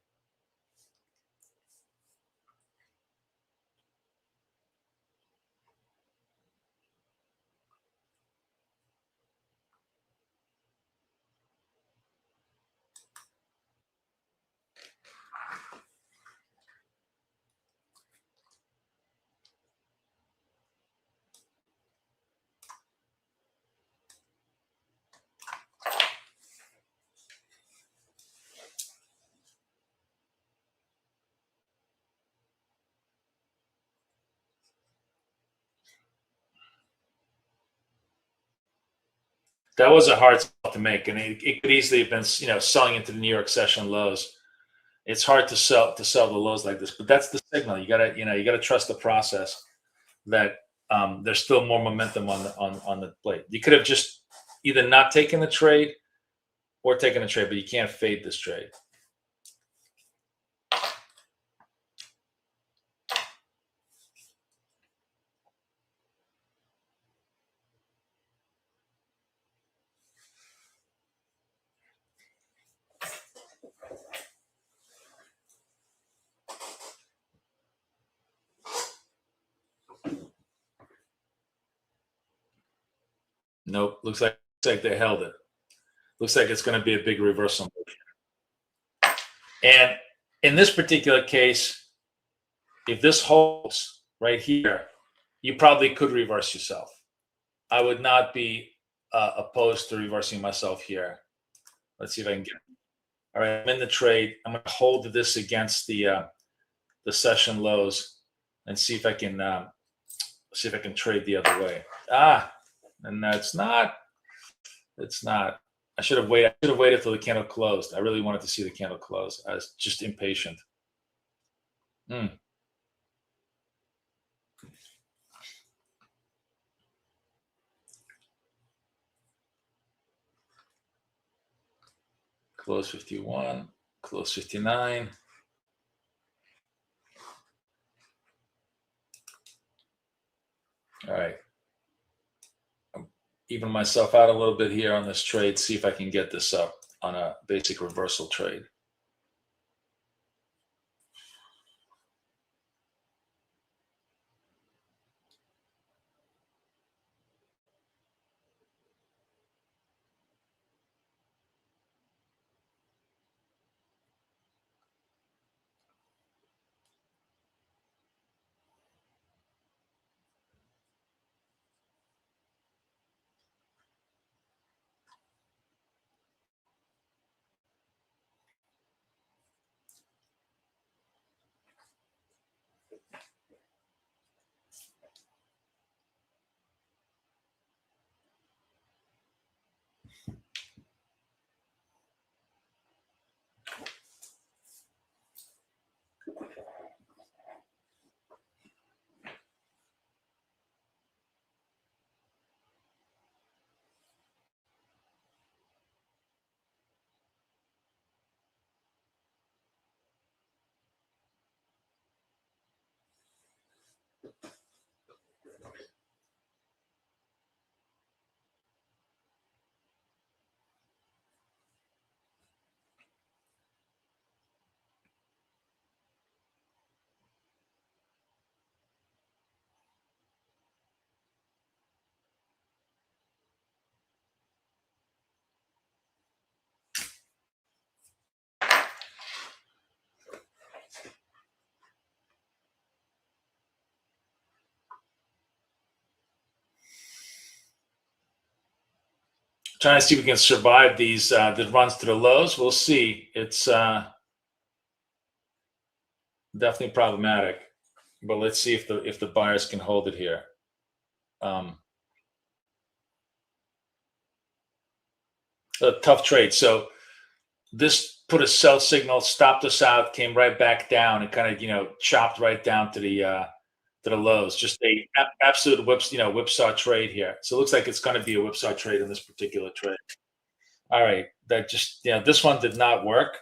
That was a hard sell to make, and it could easily have been, selling into the New York session lows. It's hard to sell the lows like this, but that's the signal. You gotta trust the process that there's still more momentum on the plate. You could have just either not taken the trade or taken the trade, but you can't fade this trade. Nope. Looks like they held it. Looks like it's going to be a big reversal move. And in this particular case, if this holds right here, you probably could reverse yourself. I would not be opposed to reversing myself here. Let's see if I can get it. All right, I'm in the trade. I'm going to hold this against the session lows and see if I can trade the other way. And that's not. It's not. I should have waited till the candle closed. I really wanted to see the candle close. I was just impatient. Close 51, close 59. All right. I'm evening myself out a little bit here on this trade. See if I can get this up on a basic reversal trade. Trying to see if we can survive these the runs to the lows. We'll see. It's definitely problematic, but let's see if the buyers can hold it here. A tough trade. So this put a sell signal, stopped us out, came right back down, and kind of chopped right down to the lows. Just a absolute whipsaw trade here. So it looks like it's going to be a whipsaw trade in this particular trade. All right, that just this one did not work.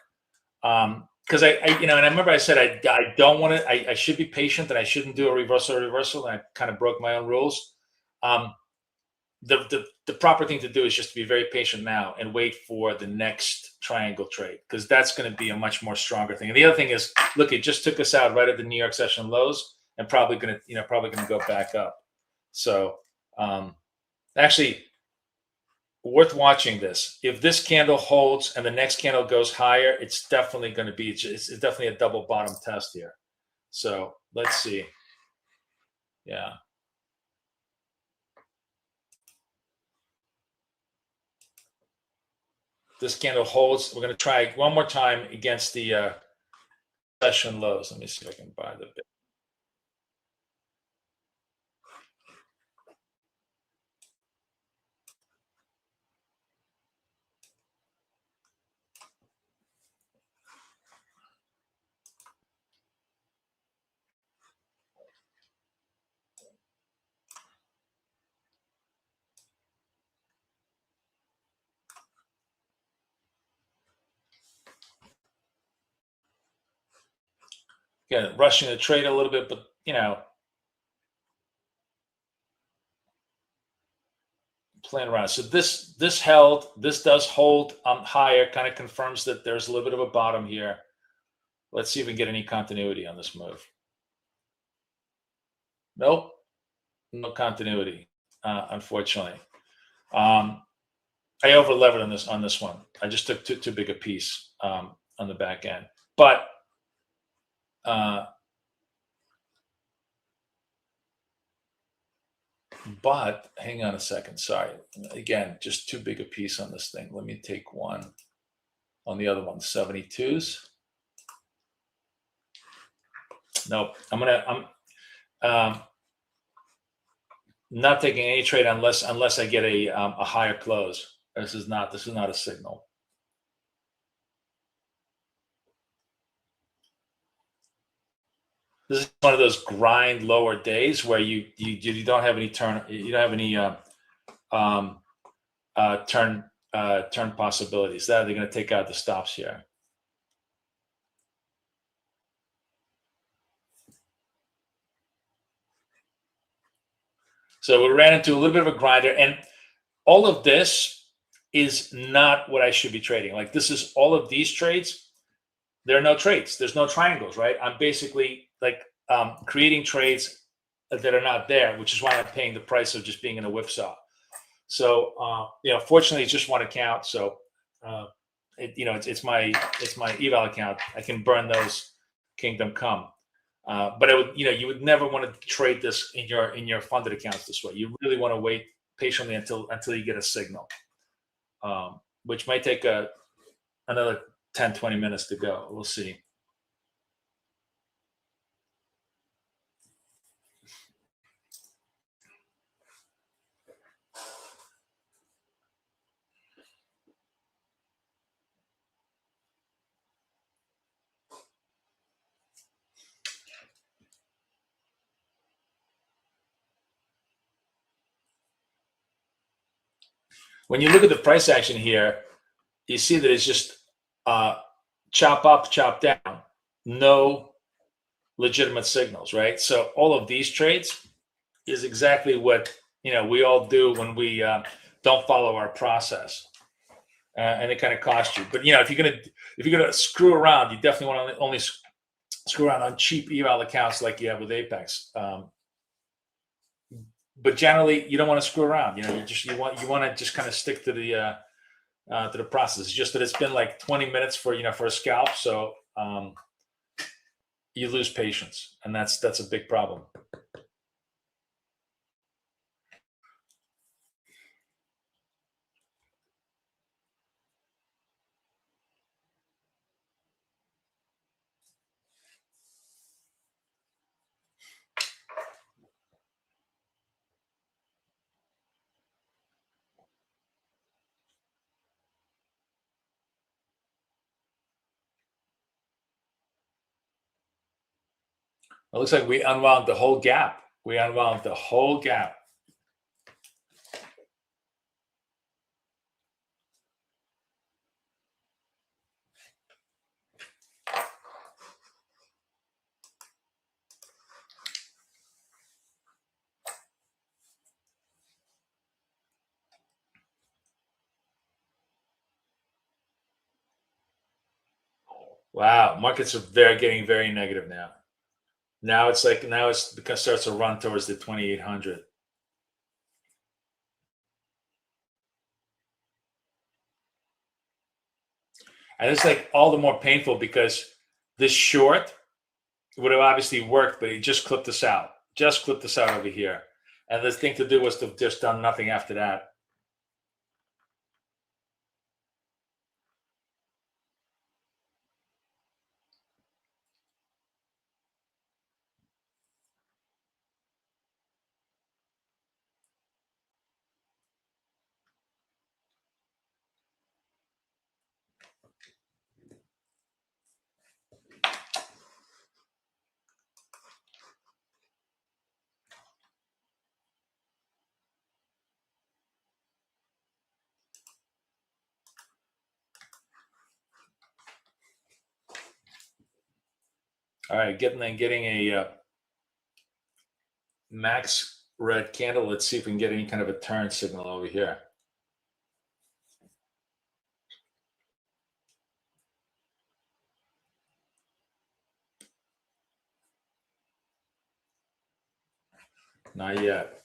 Because I and I remember I said I don't want to. I should be patient and I shouldn't do a reversal, and I kind of broke my own rules. The proper thing to do is just to be very patient now and wait for the next triangle trade, because that's going to be a much more stronger thing. And the other thing is, look, it just took us out right at the New York session lows, and probably going to go back up. So actually, worth watching this. If this candle holds and the next candle goes higher, it's definitely going to be it's definitely a double bottom test here. So let's see. Yeah. This candle holds. We're going to try one more time against the session lows. Let me see if I can buy the bit. Again, rushing the trade a little bit, but playing around. So this held. This does hold higher. Kind of confirms that there's a little bit of a bottom here. Let's see if we can get any continuity on this move. Nope, no continuity, unfortunately. I over levered on this one. I just took too big a piece on the back end, but hang on a second. Sorry. Again, just too big a piece on this thing. Let me take one on the other one, 72s. Nope. I'm not taking any trade unless I get a higher close. This is not a signal. This is one of those grind lower days where you don't have any turn, you don't have any turn possibilities. That they're going to take out the stops here. So we ran into a little bit of a grinder, and all of this is not what I should be trading. Like, this is all of these trades. There are no trades. There's no triangles, right? I'm basically like creating trades that are not there, which is why I'm paying the price of just being in a whipsaw. So fortunately, it's just one account. So it's my eval account. I can burn those kingdom come. But I would, you would never want to trade this in your funded accounts this way. You really want to wait patiently until you get a signal, which might take another 10, 20 minutes to go. We'll see. When you look at the price action here, you see that it's just chop up, chop down, no legitimate signals, right? So all of these trades is exactly what we all do when we don't follow our process, and it kind of costs you. But if you're gonna screw around, you definitely want to only screw around on cheap eval accounts like you have with Apex. But generally, you don't want to screw around. You want to just kind of stick to the process. It's just that it's been like 20 minutes for a scalp, so you lose patience, and that's a big problem. It looks like we unwound the whole gap. We unwound the whole gap. Wow, markets are getting very negative now. Now it's because starts to run towards the 2,800. And it's like all the more painful because this short would have obviously worked, but he just clipped us out. Just clipped us out over here. And the thing to do was to have just done nothing after that. All right, getting a max red candle. Let's see if we can get any kind of a turn signal over here. Not yet.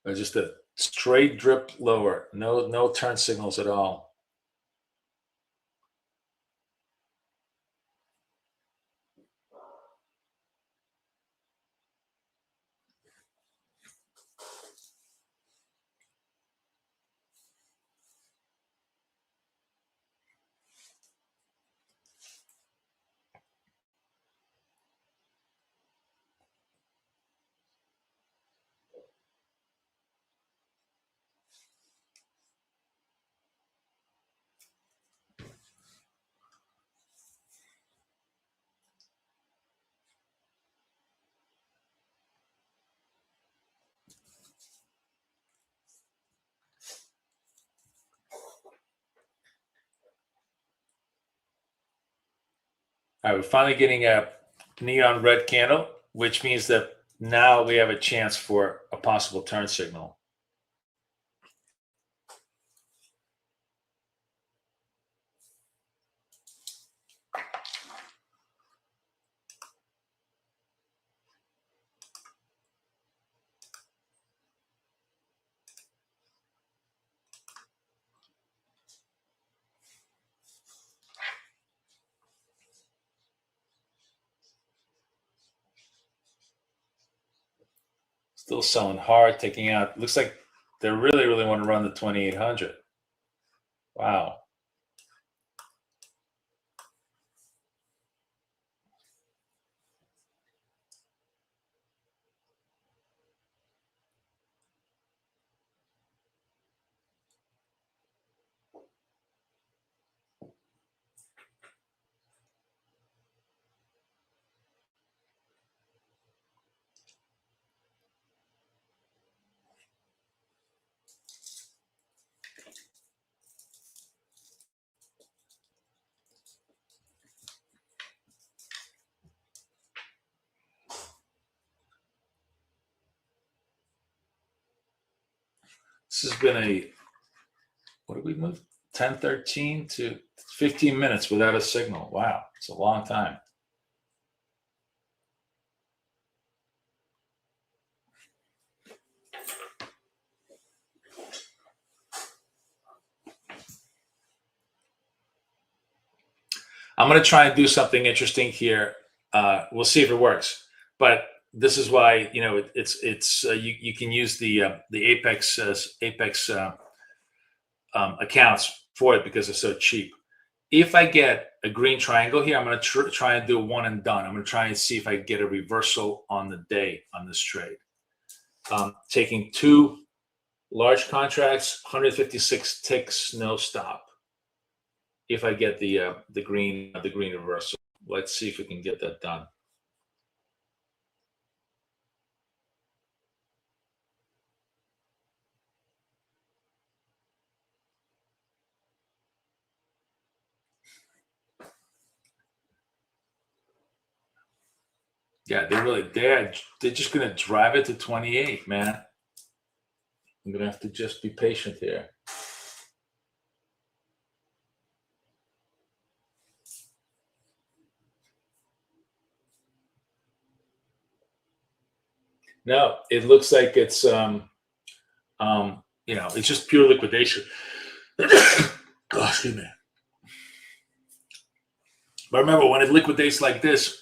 Or just a straight drip lower. No turn signals at all. All right, we're finally getting a neon red candle, which means that now we have a chance for a possible turn signal. Still selling hard, taking out. Looks like they really want to run the 2800. Wow. This has been a, what did we move? 10:13 to 15 minutes without a signal. Wow, it's a long time. I'm going to try and do something interesting here. We'll see if it works. But this is why, you know, you can use the Apex accounts for it because they're so cheap. If I get a green triangle here, I'm going to try and do a one and done. I'm going to try and see if I get a reversal on the day on this trade. Taking two large contracts, 156 ticks, no stop. If I get the green reversal, let's see if we can get that done. Yeah, they're just gonna drive it to 28, man. I'm gonna have to just be patient here. No, it looks like it's you know, it's just pure liquidation. Oh, excuse me. But remember, when it liquidates like this,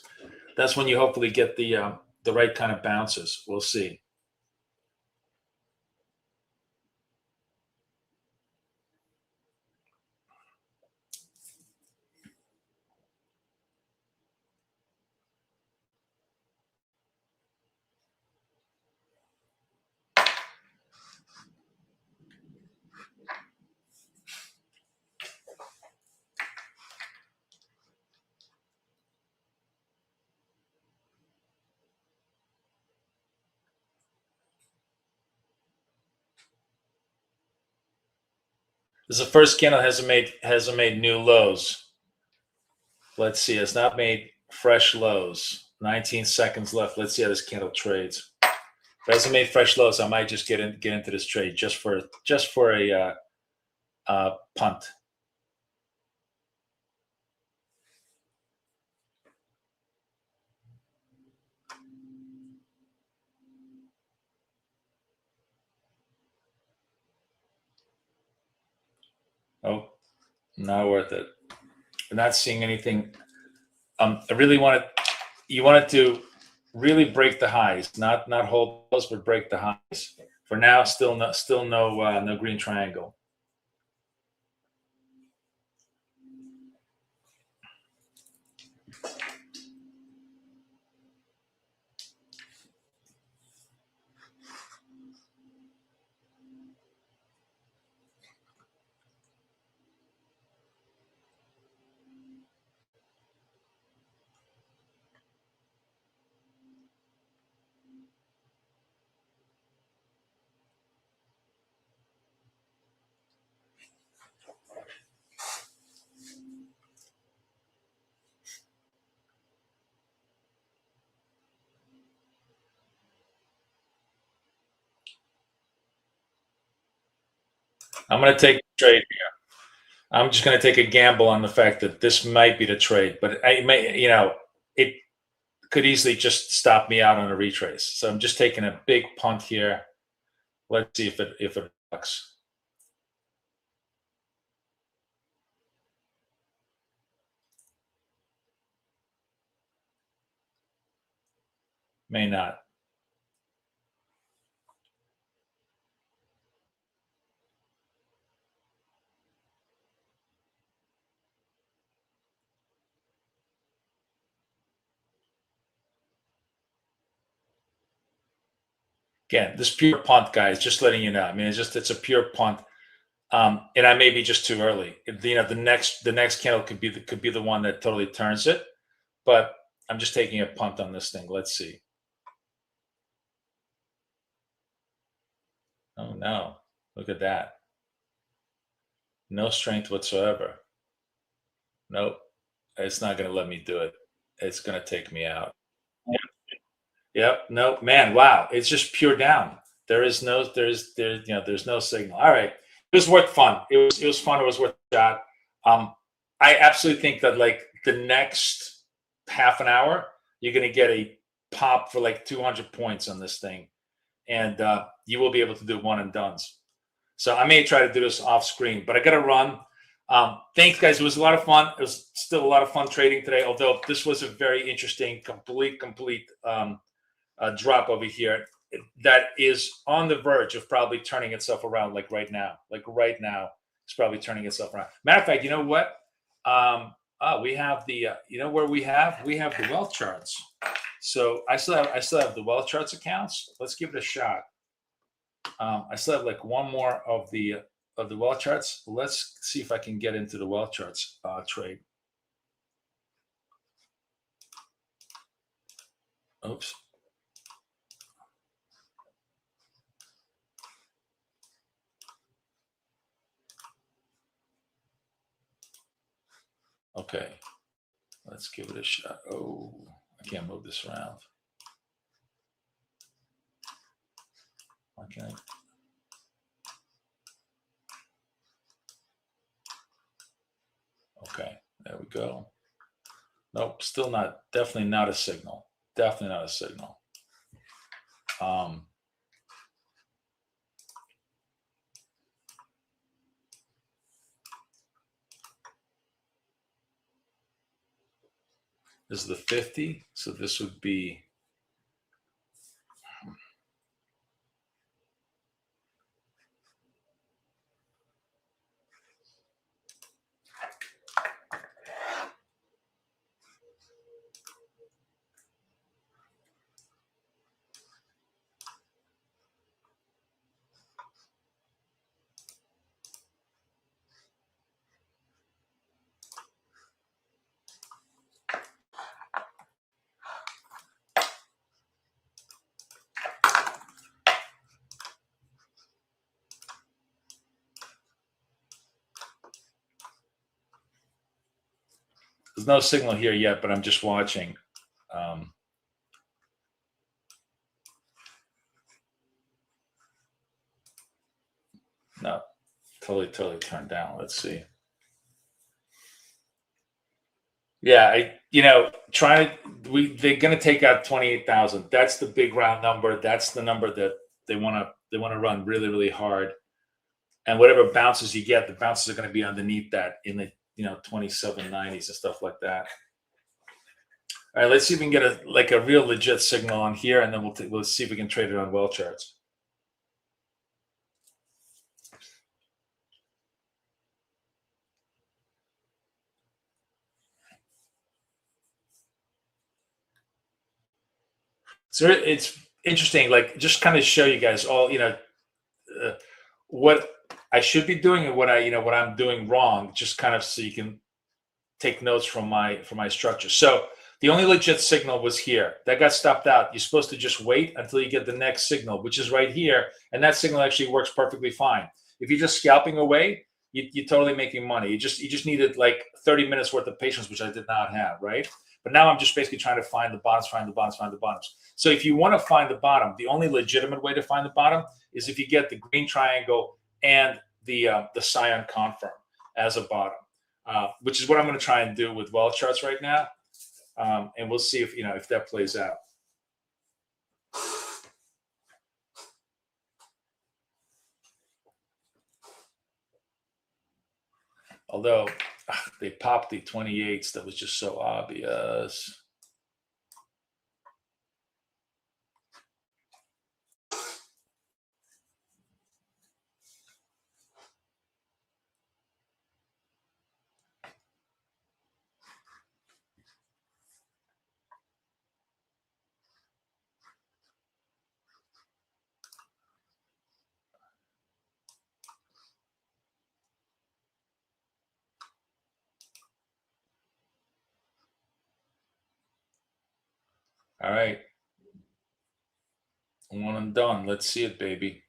that's when you hopefully get the right kind of bounces. We'll see. This is the first candle hasn't made new lows. Let's see, it's not made fresh lows. 19 seconds left. Let's see how this candle trades. If it hasn't made fresh lows, I might just get into this trade just for a punt. Oh, not worth it. I'm not seeing anything. I really you want it to really break the highs, not hold those, but break the highs. For now, still no green triangle. I'm going to take a trade here. I'm just going to take a gamble on the fact that this might be the trade, but I may, you know, it could easily just stop me out on a retrace. So I'm just taking a big punt here. Let's see if it works. May not. Again, this pure punt, guys, just letting you know. I mean, it's a pure punt. And I may be just too early. The next candle could be the one that totally turns it, but I'm just taking a punt on this thing. Let's see. Oh no, look at that. No strength whatsoever. Nope, it's not going to let me do it. It's going to take me out. Yep. No, man. Wow. It's just pure down. There's no signal. All right. It was worth fun. It was fun. It was worth a shot. I absolutely think that like the next half an hour, you're going to get a pop for like 200 points on this thing, and you will be able to do one and dones. So I may try to do this off screen, but I got to run. Thanks, guys. It was a lot of fun. It was still a lot of fun trading today, although this was a very interesting, complete drop over here that is on the verge of probably turning itself around, like right now. Like right now, it's probably turning itself around. Matter of fact, you know what? We have the where we have the wealth charts. So I still have the wealth charts accounts. Let's give it a shot. I still have like one more of the wealth charts. Let's see if I can get into the wealth charts trade. Oops. Okay, let's give it a shot. Oh, I can't move this around. Why can't I? Okay, there we go. Nope, still not. Definitely not a signal. Definitely not a signal. This is the 50, so this would be. There's no signal here yet, but I'm just watching. No, totally turned down. Let's see. Yeah, they're going to take out 28,000. That's the big round number. That's the number that they want to run really, really hard. And whatever bounces you get, the bounces are going to be underneath that in the 2790s and stuff like that. All right, let's see if we can get a real legit signal on here, and then we'll see if we can trade it on well charts. So it's interesting, like just kind of show you guys all, what I should be doing and what I'm doing wrong, just kind of so you can take notes from my structure. So the only legit signal was here. That got stopped out. You're supposed to just wait until you get the next signal, which is right here. And that signal actually works perfectly fine. If you're just scalping away, you're totally making money. You just needed like 30 minutes worth of patience, which I did not have, right? But now I'm just basically trying to find the bottoms, find the bottoms. So if you want to find the bottom, the only legitimate way to find the bottom is if you get the green triangle and the cyan confirm as a bottom, which is what I'm going to try and do with well charts right now. And we'll see if that plays out. Although they popped the 28s, that was just so obvious. All right. One and done. Let's see it, baby.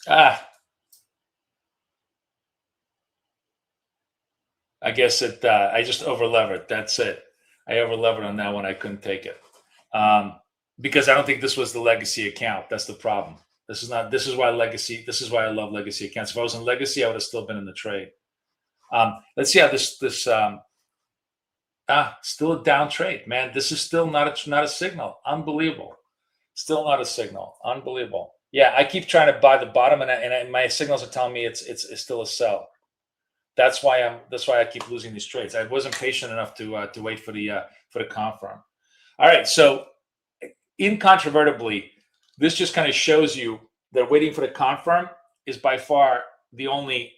Ah, I guess I just over-levered. That's it. I over-levered on that one. I couldn't take it. Because I don't think this was the legacy account. That's the problem. This is why I love legacy accounts. If I was in legacy, I would have still been in the trade. Let's see how this still a down trade, man. This is still not a signal. Unbelievable. Still not a signal. Unbelievable. Yeah, I keep trying to buy the bottom, and my signals are telling me it's still a sell. That's why I keep losing these trades. I wasn't patient enough to wait for the confirm. All right, so incontrovertibly, this just kind of shows you that waiting for the confirm is by far the only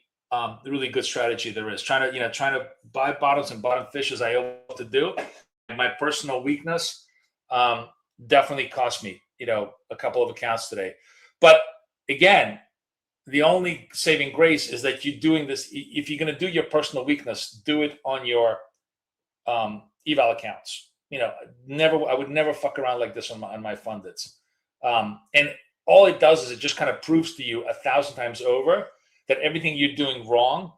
really good strategy there is. Trying to buy bottoms and bottom fishes, I love to do. My personal weakness definitely cost me, a couple of accounts today. But again, the only saving grace is that you're doing this. If you're going to do your personal weakness, do it on your eval accounts. I would never fuck around like this on my fundeds. And all it does is it just kind of proves to you 1,000 times over that everything you're doing wrong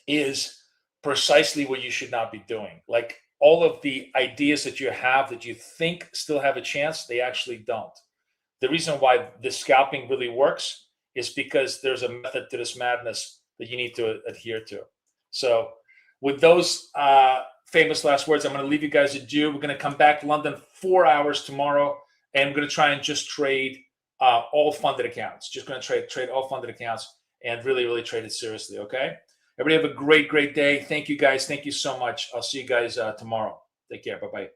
is precisely what you should not be doing. Like all of the ideas that you have that you think still have a chance, they actually don't. The reason why this scalping really works is because there's a method to this madness that you need to adhere to. So with those famous last words, I'm going to leave you guys adieu. We're going to come back to London 4 hours tomorrow, and I'm going to try and just trade all funded accounts. Just going to trade all funded accounts and really, really trade it seriously, okay? Everybody have a great, great day. Thank you, guys. Thank you so much. I'll see you guys tomorrow. Take care. Bye-bye.